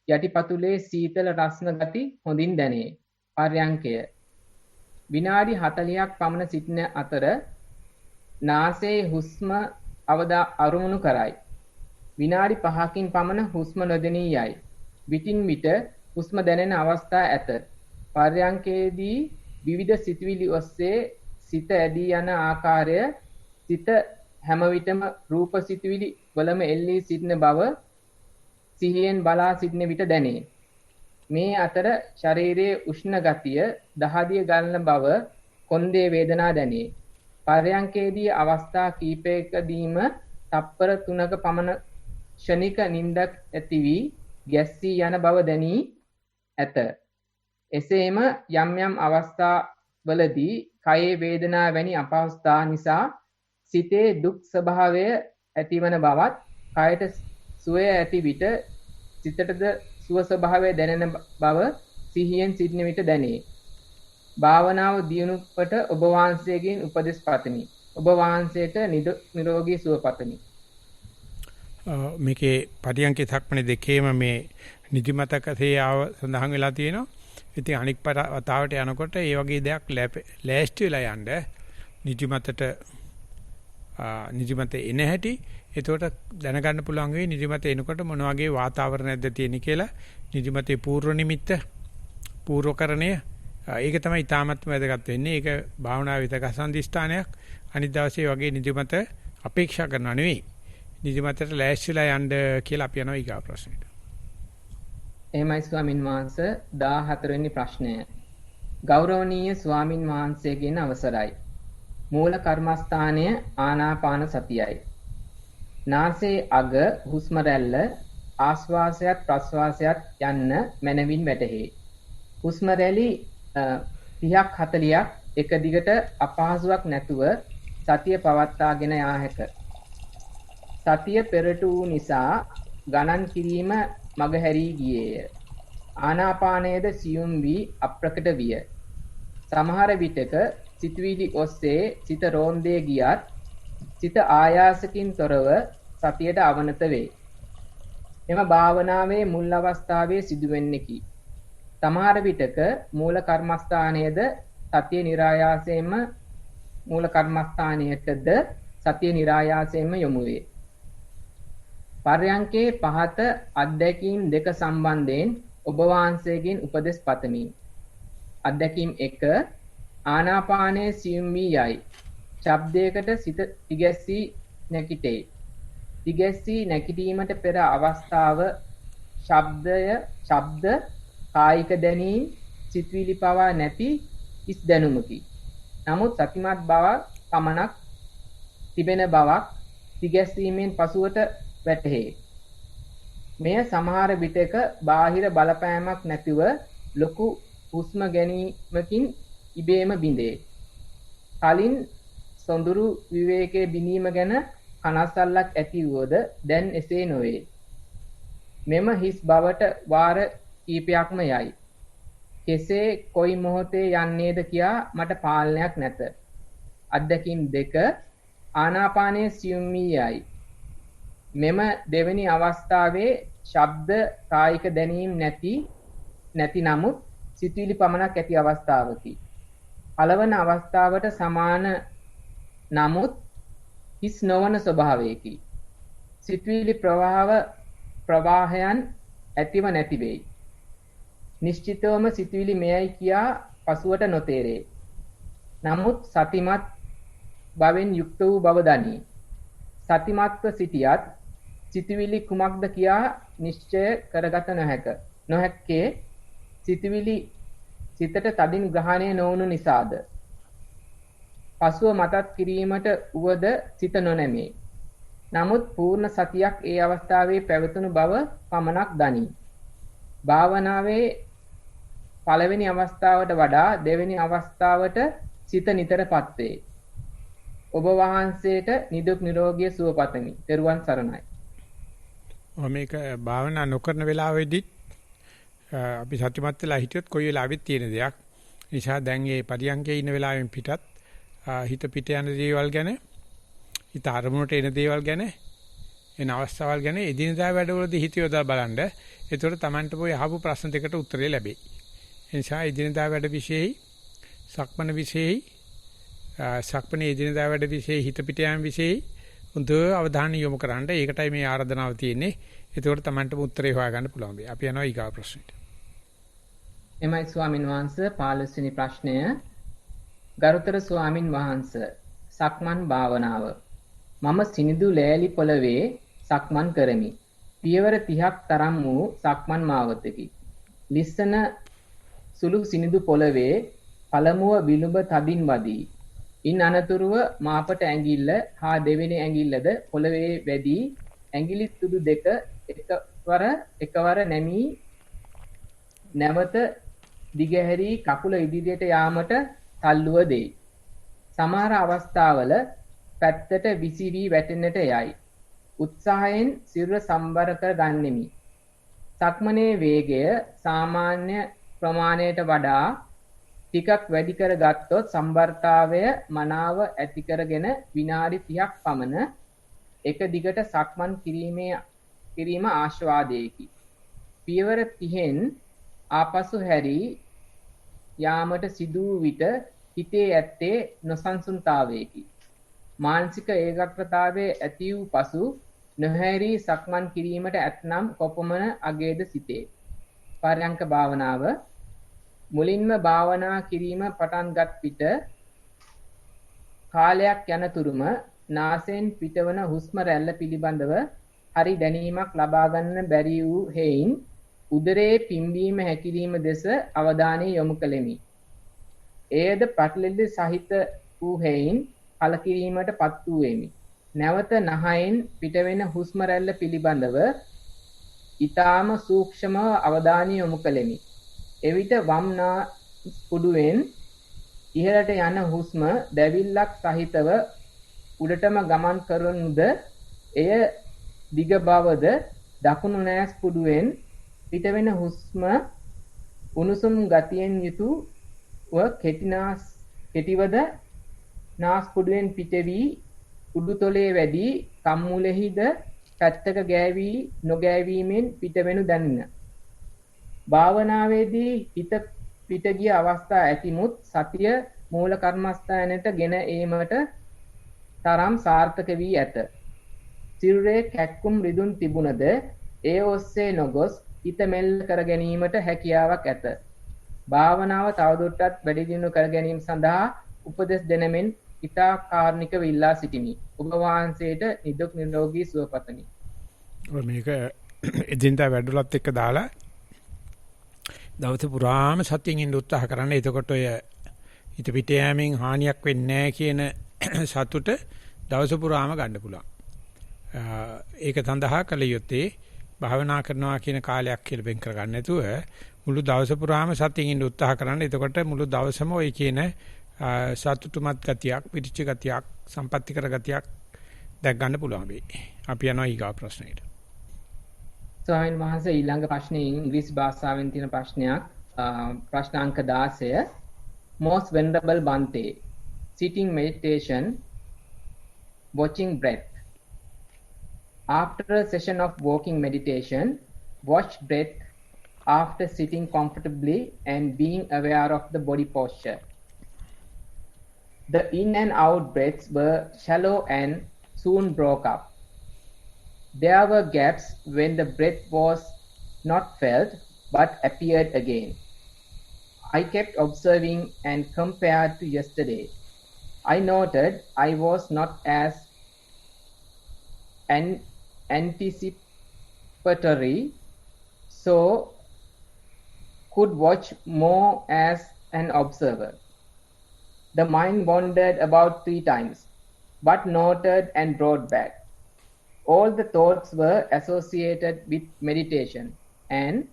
යටිපතුලේ සීතල රස්න ගති හොඳින් දැනේ. පර්යංකය. විනාඩි 40ක් පමණ සිටින අතර නාසයේ හුස්ම අරමුණු කරයි. විනාඩි 5කින් පමණ හුස්ම නොදැනී යයි. විටින් විට හුස්ම දැනෙන අවස්ථා ඇත. පර්යංකයේදී විවිධ සිතුවිලි ඔස්සේ සිත ඇදී යන ආකාරය සිත හැම විටම රූප සිතුවිලි වලම එල්ලී සිටින බව සිහියෙන් බලා සිටින විට දැනේ. මේ අතර ශරීරයේ උෂ්ණ ගතිය දහදිය ගලන බව කොන්දේ වේදනා දැනේ. පර්යංකයේදී අවස්ථා කීපයකදීම තප්පර 3ක පමණ ක්ෂණික නිින්දක් ඇති වී ගැස්සී යන බව දැනී ඇත. එසේම යම් යම් අවස්ථාවලදී කයේ වේදනා වැනි අපහසුතා නිසා සිතේ දුක් ස්වභාවය ඇතිවන බවත්, කයට සුවය ඇති විට සිතටද සුව ස්වභාවය දැනෙන බව සිහියෙන් සිටින විට දැනේ. භාවනාව දියුණුවට ඔබ වහන්සේගෙන් උපදෙස් පතමි. ඔබ වහන්සේට නිරෝගී සුව පතමි. මේකේ පරියන්කේ සක්මනේ දෙකේම මේ නිදිමතකසේ ආව සඳහන් වෙලා තියෙනවා. ඉතින් අනික් වතාවට යනකොට ඒ වගේ දෙයක් ලෑස්ති වෙලා යන්න නිදිමත එන හැටි එතකොට දැනගන්න පුළුවන් වෙයි නිදිමත එනකොට මොන වගේ වාතාවරණයක්ද තියෙන්නේ කියලා. නිදිමතේ පූර්ව නිමිත්ත පූර්වකරණය ඒක තමයි ඊටාමත් වැදගත් වෙන්නේ. ඒක භාවනා විතක සම්දිස්ථානයක්. අනිත් දවසේ වගේ නිදිමත අපේක්ෂා කරනවා නෙවෙයි. නිදිමතට ලෑස්තිලා යන්න කියලා අපි යනවා ඊගා ප්‍රශ්නෙට. එහෙමයි ස්වාමින් වහන්සේ 14 වෙනි ප්‍රශ්නය. ගෞරවනීය ස්වාමින් වහන්සේගෙන් අවසරයි. මූල කර්මස්ථානය ආනාපාන සතියයි. නාසයේ අග හුස්ම රැල්ල ආශ්වාසයත් ප්‍රශ්වාසයත් යන්න මනවින් වැටහේ. හුස්ම රැලි 30ක් 40ක් එක දිගට අපහසුාවක් නැතුව සතිය පවත්වාගෙන යා හැක. සතිය පෙරට වූ නිසා ගණන් කිරීම මගහැරී ගියේය. ආනාපානයේද සියුම් වී අප්‍රකට විය. සමහර විටක සිතුවිලි ඔස්සේ සිත රෝන්දේ ගියත් සිත ආයාසකින් තොරව සතියට අවනත වේ. එම භාවනාවේ මුල් අවස්ථාවේ සිදුවෙන්නේකි. සමහර විටක මූල කර්මස්ථානයේද සතිය નિરાයාසයෙන්ම මූල කර්මස්ථානයටද සතිය નિરાයාසයෙන්ම යොමු වේ. පර්යංකේ පහත අධ්‍යක්ීම් දෙක සම්බන්ධයෙන් ඔබ වහන්සේගෙන් උපදෙස් පතමි. අධ්‍යක්ීම් 1 ආනාපානයේ සියුම් වී යයි. ශබ්දයකට සිත තිගැස්සී නැගිටේ. තිගැස්සී නැගිටීමට පෙර අවස්ථාව ශබ්ද කායික දැනීම් සිතුවිලි පවා නැති ඉස් දැනුමකි. නමුත් සතිමත් බව පමණක් තිබෙන බවක් තිගැස්සීමෙන් පසුවට වැටහේ. මෙය සමහර විටක බාහිර බලපෑමක් නැතිව ලොකු හුස්ම ගැනීමකින් ඉබේම බිඳේ. කලින් සොඳුරු විවේකයේ බිඳීම ගැන කනස්සල්ලක් ඇති වුවද දැන් එසේ නොවේ. මෙම හිස් බවට වාර කීපයක්ම යයි. කෙසේ කොයි මොහොතේ යන්නේද කියා මට පාලනයක් නැත. අත්දැකීම් 2 ආනාපානයේ සියුම් වී යයි. මෙම දෙවෙනි අවස්ථාවේ ශබ්ද කායික දැනීම් නැති නමුත් සිතුවිලි පමණක් ඇති අවස්ථාවකි. පළවන අවස්ථාවට සමාන නමුත් හිස් නොවන ස්වභාවයකි. සිතුවිලි ප්‍රවාහයන් ඇතිව නැති වෙයි. නිශ්චිතවම සිතුවිලි මෙයයි කියා පසුවට නොතේරේ. නමුත් සතිමත් බවෙන් යුක්ත වූ බව දනී. සතිමත්ව සිටියත් සිතුවිලි කුමක්ද කියා නිශ්චය කරගත නොහැක්කේ සිතුවිලි සිතට තදින් ග්‍රහණය නොවුණු නිසාද. පසුව මතක් කිරීමට උවද සිත නොනැමේ. නමුත් පූර්ණ සතියක් ඒ අවස්ථාවේ පැවතුණු බව පමණක් දනී. භාවනාවේ පළවෙනි අවස්ථාවට වඩා දෙවෙනි අවස්ථාවට සිත නිතරපත් වේ. ඔබ වහන්සේට නිදුක් නිරෝගී සුව පතමි. ත්වන් සරණයි. මේක භාවනා නොකරන වෙලාවෙදිත් අපි සත්‍යමත් වෙලා හිටියොත් කොයි වෙලාවෙත් තියෙන දෙයක්. නිසා දැන් මේ පරියන්කේ ඉන්න වෙලාවෙන් පිටත් හිත පිට යන දේවල් ගැන, හිත අරමුණට එන දේවල් ගැන, එන අවස්ථාවල් ගැන එදිනදා වැඩවලදී හිත යොදා බලන්න. ඒතකොට Tamanට පොයි අහපු ප්‍රශ්න දෙකට උත්තරේ ලැබෙයි. ඒ නිසා එදිනදා වැඩ විශේෂයි, සක්මන විශේෂයි, සක්මනේ එදිනදා වැඩ විශේෂයි, හිත පිට යන විශේෂයි හොඳ අවධානය යොමු කරන්න. ඒකටයි මේ ආරාධනාව තියෙන්නේ. ඒතකොට Tamanට උත්තරේ හොයාගන්න පුළුවන් වෙයි. අපි යනවා ඊගා ප්‍රශ්නෙට. එමයි ස්වාමින් වහන්සේ 15 වෙනි ප්‍රශ්නය. ගරුතර ස්වාමින් වහන්සේ සක්මන් භාවනාව. මම සිනිඳු ලෑලි පොළවේ සක්මන් කරමි. පියවර 30ක් තරම් වූ සක්මන් මාවතකි. ලිස්සන සුළු සිනිඳු පොළවේ පළමුව විලුඹ තදින් වදී. ඉන් අනතුරුව මාපට ඇඟිල්ල හා දෙවෙනි ඇඟිල්ලද පොළවේ වැදී ඇඟිලි තුඩු දෙක එකවර නැමී නැවත දිගහැරි කකුල ඉදිරියට යාමට තල්ලුව දෙයි. සමහර අවස්ථාවල පැත්තට විසිරී වැටෙන්නට යයි. උත්සාහයෙන් සිරුර සම්බර කර ගන්නෙමි. සක්මනේ වේගය සාමාන්‍ය ප්‍රමාණයට වඩා ටිකක් වැඩි කර ගත්තොත් සම්බරතාවය මනාව ඇති කරගෙන විනාඩි 30ක් පමණ එක දිගට සක්මන් කිරීම ආශාවාදයේකි. පියවර 30න් ආපසු හැරී යාමට සිදු විට හිතේ ඇත්තේ නොසන්සුන්තාවයකි. මානසික ඒකාග්‍රතාවයේ ඇති වූ පසු නොහැරී සක්මන් කිරීමට ඇතනම් කොපමණ අගේද සිටේ. පරයන්ක භාවනාව මුලින්ම භාවනා කිරීම පටන්ගත් විට කාලයක් යනතුරුම නාසයෙන් පිටවන හුස්ම රැල්ල පිළිබඳව හරි දැනීමක් ලබා ගන්න බැරි වූ හේයින් උදරයේ පිම්බීම හැකිලිම දෙස අවධානය යොමු කළෙමි. එයද පටලැවිලි සහිත වූ හේයින් කලකිරීමට පත් වූෙමි. නැවත නහයෙන් පිටවෙන හුස්ම රැල්ල පිළිබඳව ඊටාම සූක්ෂමව අවධානය යොමු කළෙමි. එවිට වම් නාස්පුඩුවෙන් ඉහළට යන හුස්ම දැවිල්ලක් සහිතව උඩටම ගමන් කරනුද එය දිග බවද දකුණු නාස්පුඩුවෙන් පිටවෙන හුස්ම උණුසුම් ගතියෙන් යුතුව කෙටිවද නාස්පුඩුවෙන් පිටවි උඩුතොලේ වැඩි කම්මුලෙහිද පැත්තක ගෑවි නොගෑවීමෙන් පිටවෙනු දැනින. භාවනාවේදී හිත පිට ගිය අවස්ථා ඇතිමුත් සතිය මූල කර්මස්ථානයට ගෙන ඒමට තරම් සාර්ථක වී ඇත. සිරුරේ කැක්කුම් රිදුන් තිබුණද ඒ ඔස්සේ නොගොස් හිත මෙල්ල කර ගැනීමට හැකියාවක් ඇත. භාවනාව තවදුරටත් වැඩි දියුණු කර ගැනීම සඳහා උපදෙස් දෙනමෙන් ඉතා කාරුණිකව ඉල්ලා සිටිමි. ඔබ වහන්සේට නිදුක් නිරෝගී සුව පතමි. මේක එදින්දා වැඩවලත් එක්ක දාලා දවස පුරාම සතියින් ඉන්න උත්සාහ කරන්න. එතකොට ඔය හිත පිට යෑමෙන් හානියක් වෙන්නේ නැහැ කියන සතුට දවස පුරාම ගන්න පුළුවන්. ඒක සඳහා කල යුත්තේ භාවනා කරනවා කියන කාලයක් කියලා වෙන් කර ගන්න නැතුව මුළු දවස පුරාම සතියින් ඉන්න උත්සාහ කරන්න. එතකොට මුළු දවසම ඔය කියන සතුටුමත් ගතියක්, පිටිච්ච ගතියක්, සම්පත්‍ති කර ගතියක් දැක් ගන්න පුළුවන් වෙයි. අපි යනවා ඊගා ප්‍රශ්නෙට. ස්වාමීන් වහන්සේ ඊළඟ ප්‍රශ්නේ ඉංග්‍රීසි භාෂාවෙන් තියෙන ප්‍රශ්නයක්. ප්‍රශ්න අංක 16. Most Venerable Bhante, sitting meditation, watching breath. After a session of walking meditation, watch breath after sitting comfortably and being aware of the body posture. The in and out breaths were shallow and soon broke up. There were gaps when the breath was not felt but appeared again. I kept observing and compared to yesterday. I noted I was not as anticipatory, so could watch more as an observer. The mind wandered about 3 times, but noted and brought back. All the thoughts were associated with meditation, and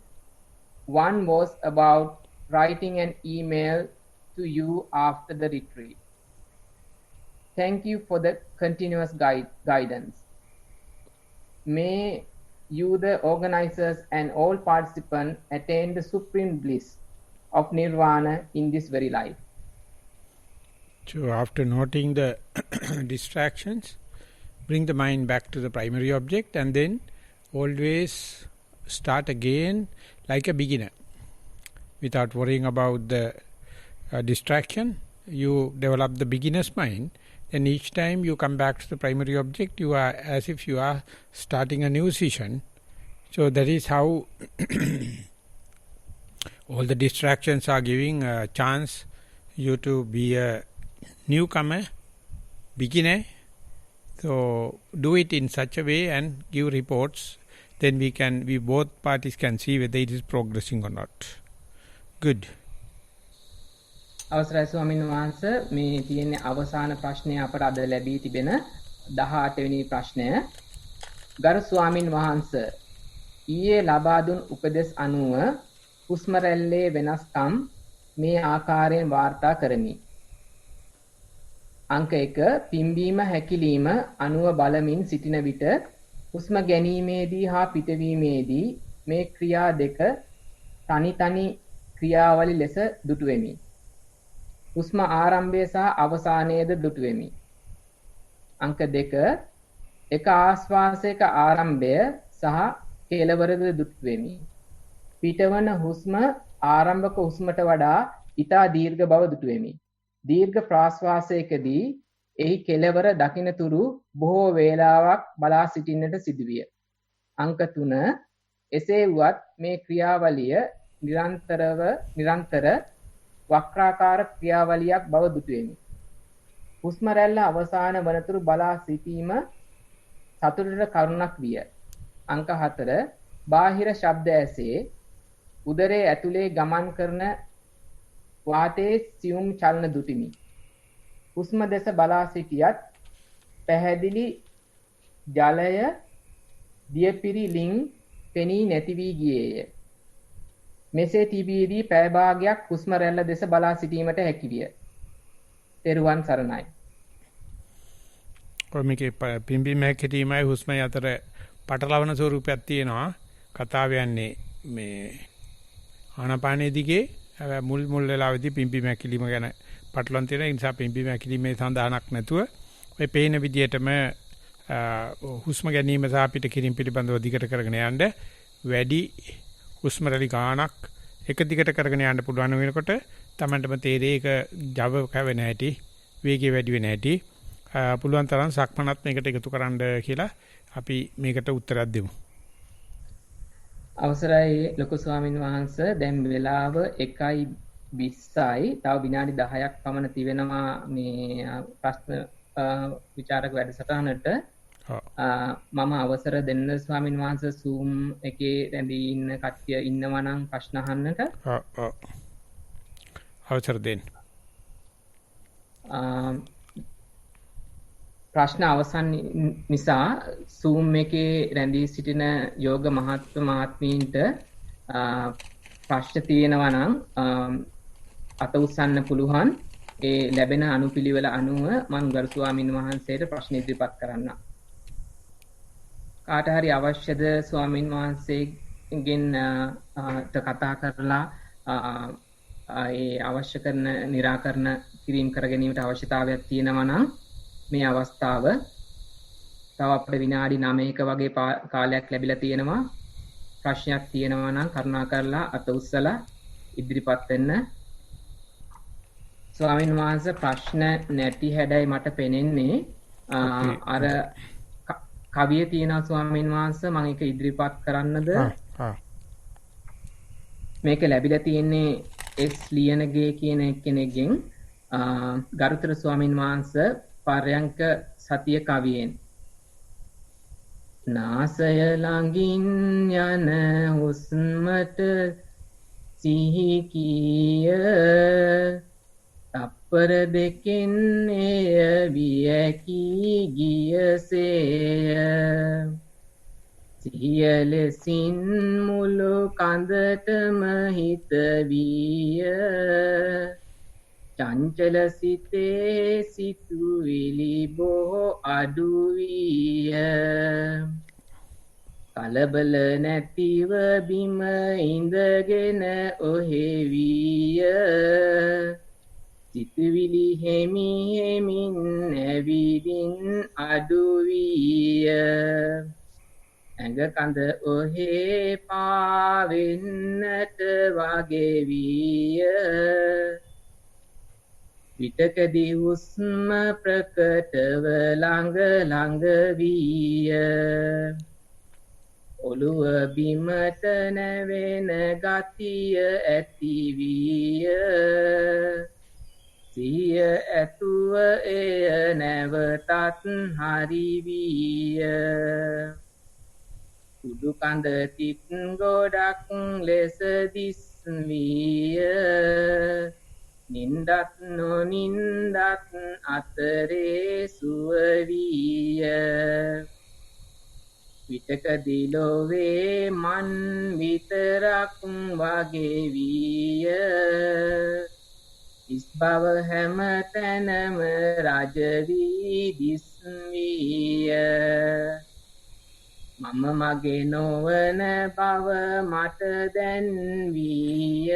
one was about writing an email to you after the retreat. Thank you for the continuous guidance. May you, the organizers, and all participants attain the supreme bliss of nirvana in this very life. So after noting the distractions, bring the mind back to the primary object and then always start again like a beginner. Without worrying about the distraction, you develop the beginner's mind. Then each time you come back to the primary object, you are as if you are starting a new session. So that is how all the distractions are giving a chance you to be a newcomer, beginner. So do it in such a way and give reports. Then we both parties can see whether it is progressing or not. Good. අවසරයි ස්වාමීන් වහන්සේ, මේ තියෙන අවසාන ප්‍රශ්නය අපට අද ලැබී තිබෙන 18 වෙනි ප්‍රශ්නය. ගරු ස්වාමීන් වහන්සේ, ඊයේ ලබා දුන් උපදෙස් අනුව හුස්ම රැල්ලේ වෙනස්කම් මේ ආකාරයෙන් වාර්තා කරමි. අංක 1 පිම්බීම හැකිලිම අනුව බලමින් සිටින විට හුස්ම ගැනීමේදී හා පිටවීමේදී මේ ක්‍රියා දෙක තනි ක්‍රියාවලි ලෙස දුටුවෙමි. හුස්ම ආරම්භය සහ අවසානයේද දුටුවෙමි. අංක 2 එක ආශ්වාසයක ආරම්භය සහ කෙළවරද දුටුවෙමි. පිටවන හුස්ම ආරම්භක හුස්මට වඩා ඉතා දීර්ඝ බව දුටුවෙමි. දීර්ඝ ප්‍රාශ්වාසයකදී එහි කෙළවර දකින්නතුරු බොහෝ වේලාවක් බලා සිටින්නට සිදුවිය. අංක 3 එසේ වුවත් මේ ක්‍රියාවලිය නිරන්තර වක්‍රාකාර ක්‍රියාවලියක් බව දුටුවෙමි. හුස්ම රැල්ල අවසාන වනතුරු බලා සිටීම සතුටට කරුණක් විය. අංක 4 බාහිර ශබ්ද ඇසේ උදරයේ ඇතුලේ ගමන් කරන වාතයේ සියුම් චලන දුටිමි. හුස්ම දෙස බලා සිටියත් පැහැදිලි ජලය දියපිරි ලිං පෙනී නැති වී ගියේය. මෙසේ තිබීදී පැය භාගයක් හුස්ම රැල්ල දෙස බලා සිටීමට හැකි විය. තෙරුවන් සරණයි. කොමිකේ පිම්බි මැකිරීමයි හුස්ම අතර පටලවන ස්වරූපයක් තියෙනවා. කතාව යන්නේ මේ ආනාපානයේ දිගේ මුල් වෙලාවේදී පිම්බි මැකිලිම ගැන පටලවන් තියෙන නිසා පිම්බි මැකිලිමේ සඳහනක් නැතුව ඔය පේන විදිහටම හුස්ම ගැනීම සහ පිට කිරීම පිළිබඳව දිගට කරගෙන යන්න වැඩි හුස්ම රැලි ගාණක් එක දිගට කරගෙන යන්න පුළුවන් වෙනකොට තමන්ටම තේරෙයි ඒක Java කැවෙන හැටි වේගය වැඩි වෙන හැටි පුළුවන් තරම් සක්මනත් මේකට එකතු කරන්න කියලා අපි මේකට උත්තරයක් දෙමු. අවසරයි ලොකු ස්වාමින් වහන්සේ දැන් වෙලාව 1:20යි. තව විනාඩි 10ක් පමණ තිබෙනවා මේ ප්‍රශ්න විචාරක වැඩසටහනට. මම අවසර දෙන්න ස්වාමින් වහන්සේ Zoom එකේ රැඳී ඉන්න කට්ටිය ඉන්නවා නම් ප්‍රශ්න අහන්නට. අවසර දෙන්න. ප්‍රශ්න අවසන් නිසා Zoom එකේ රැඳී සිටින යෝග මහත්මීන්ට ප්‍රශ්න තියෙනවා නම් අත උස්සන්න පුළුවන්. ඒ ලැබෙන අනුපිළිවෙල අනුව මම ගරු ස්වාමින් වහන්සේට ප්‍රශ්න ඉදිරිපත් කරන්නම්. කාට හරි අවශ්‍යද ස්වාමින් වහන්සේගෙන් කතා කරලා ඒ අවශ්‍ය කරන निराකරණ කිරීම කර ගැනීමට අවශ්‍යතාවයක් තියෙනවා නම් මේ අවස්ථාව තව අපිට විනාඩි 9ක වගේ කාලයක් ලැබිලා තියෙනවා. ප්‍රශ්නයක් තියෙනවා නම් කරුණාකරලා අත උස්සලා ඉදිරිපත් වෙන්න. ස්වාමින් වහන්සේ ප්‍රශ්න නැති හැඩයි මට පෙනෙන්නේ. අර කවිය තියෙනවා ස්වාමින් වහන්සේ මම ඒක ඉදිරිපත් කරන්නද? මේක ලැබිලා තියෙන්නේ එස් ලියනගේ කියන කෙනෙක්ගෙන්. ගරුතර ස්වාමින් වහන්සේ පර්යංක සතිය කවියෙන් නාසය ළඟින් යන හුස්මට සිහි කිය තප්පර දෙකෙන් එය වියකී ගියසේය සිහිය ලෙසින් මුළු කඳටම හිත විය චංචල සිතේ සිතුවිලි බොහෝ අඩු විය කලබල නැතිව බිම ඉඳගෙන ඔහෙ විය සිතුවිලි හෙමි හෙමින් ඇවිදින් අඩු විය ඇඟ කඳ ඔහෙ පාවෙන්නට වගේ විය විතකදී හුස්ම ප්‍රකටව ළඟ ළඟ විය ඔළුව බිමට නැවෙන ගතිය ඇති විය සිය ඇතුව එය නැවතත් හරි විය උඩු කඳ තිත් ගොඩක් ලෙස දිස් විය නින්දත් නොනින්දත් අතරේ සුව විය විතකදී ලෝවේ මන් විතරක් වගේ විය ඉස් බව හැම තැනම රජ වී දිස් විය මම මගේ නොවන බව මට දැන් විය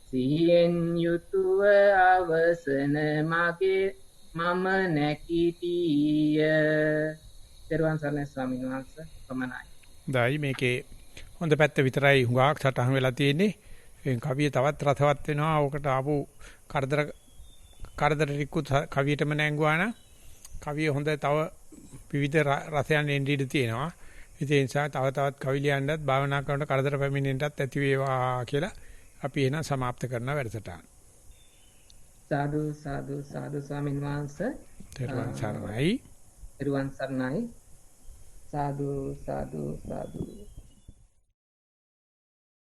සිහියෙන් යුතුව අවසන මගේ මම නැකිටිය තෙරුවන් සරණයි ස්වාමීන් වහන්සේ පමණයි. දැයි මේකේ හොඳ පැත්ත විතරයි හුඟක් සටහන් වෙලා තියෙන්නේ. ඒ කවිය තවත් රසවත් වෙනවා. ඕකට ආපු කරදර ටිකුත් කවියටම නැංගුවා නම් කවිය හොඳ තව විවිධ රසයන් එන්න ඉඩ තියෙනවා. ඒ නිසා තව තවත් කවි ලියන්නත් භාවනා කරනකොට කරදර පැමිණෙන්නත් ඇති වේවා කියලා අපි එන સમાપ્ત කරන වැඩසටහන. සාදු සාදු සාදු ස්වාමීන් වහන්සේ තෙරුවන් සරණයි. එරුවන් සරණයි. සාදු සාදු සාදු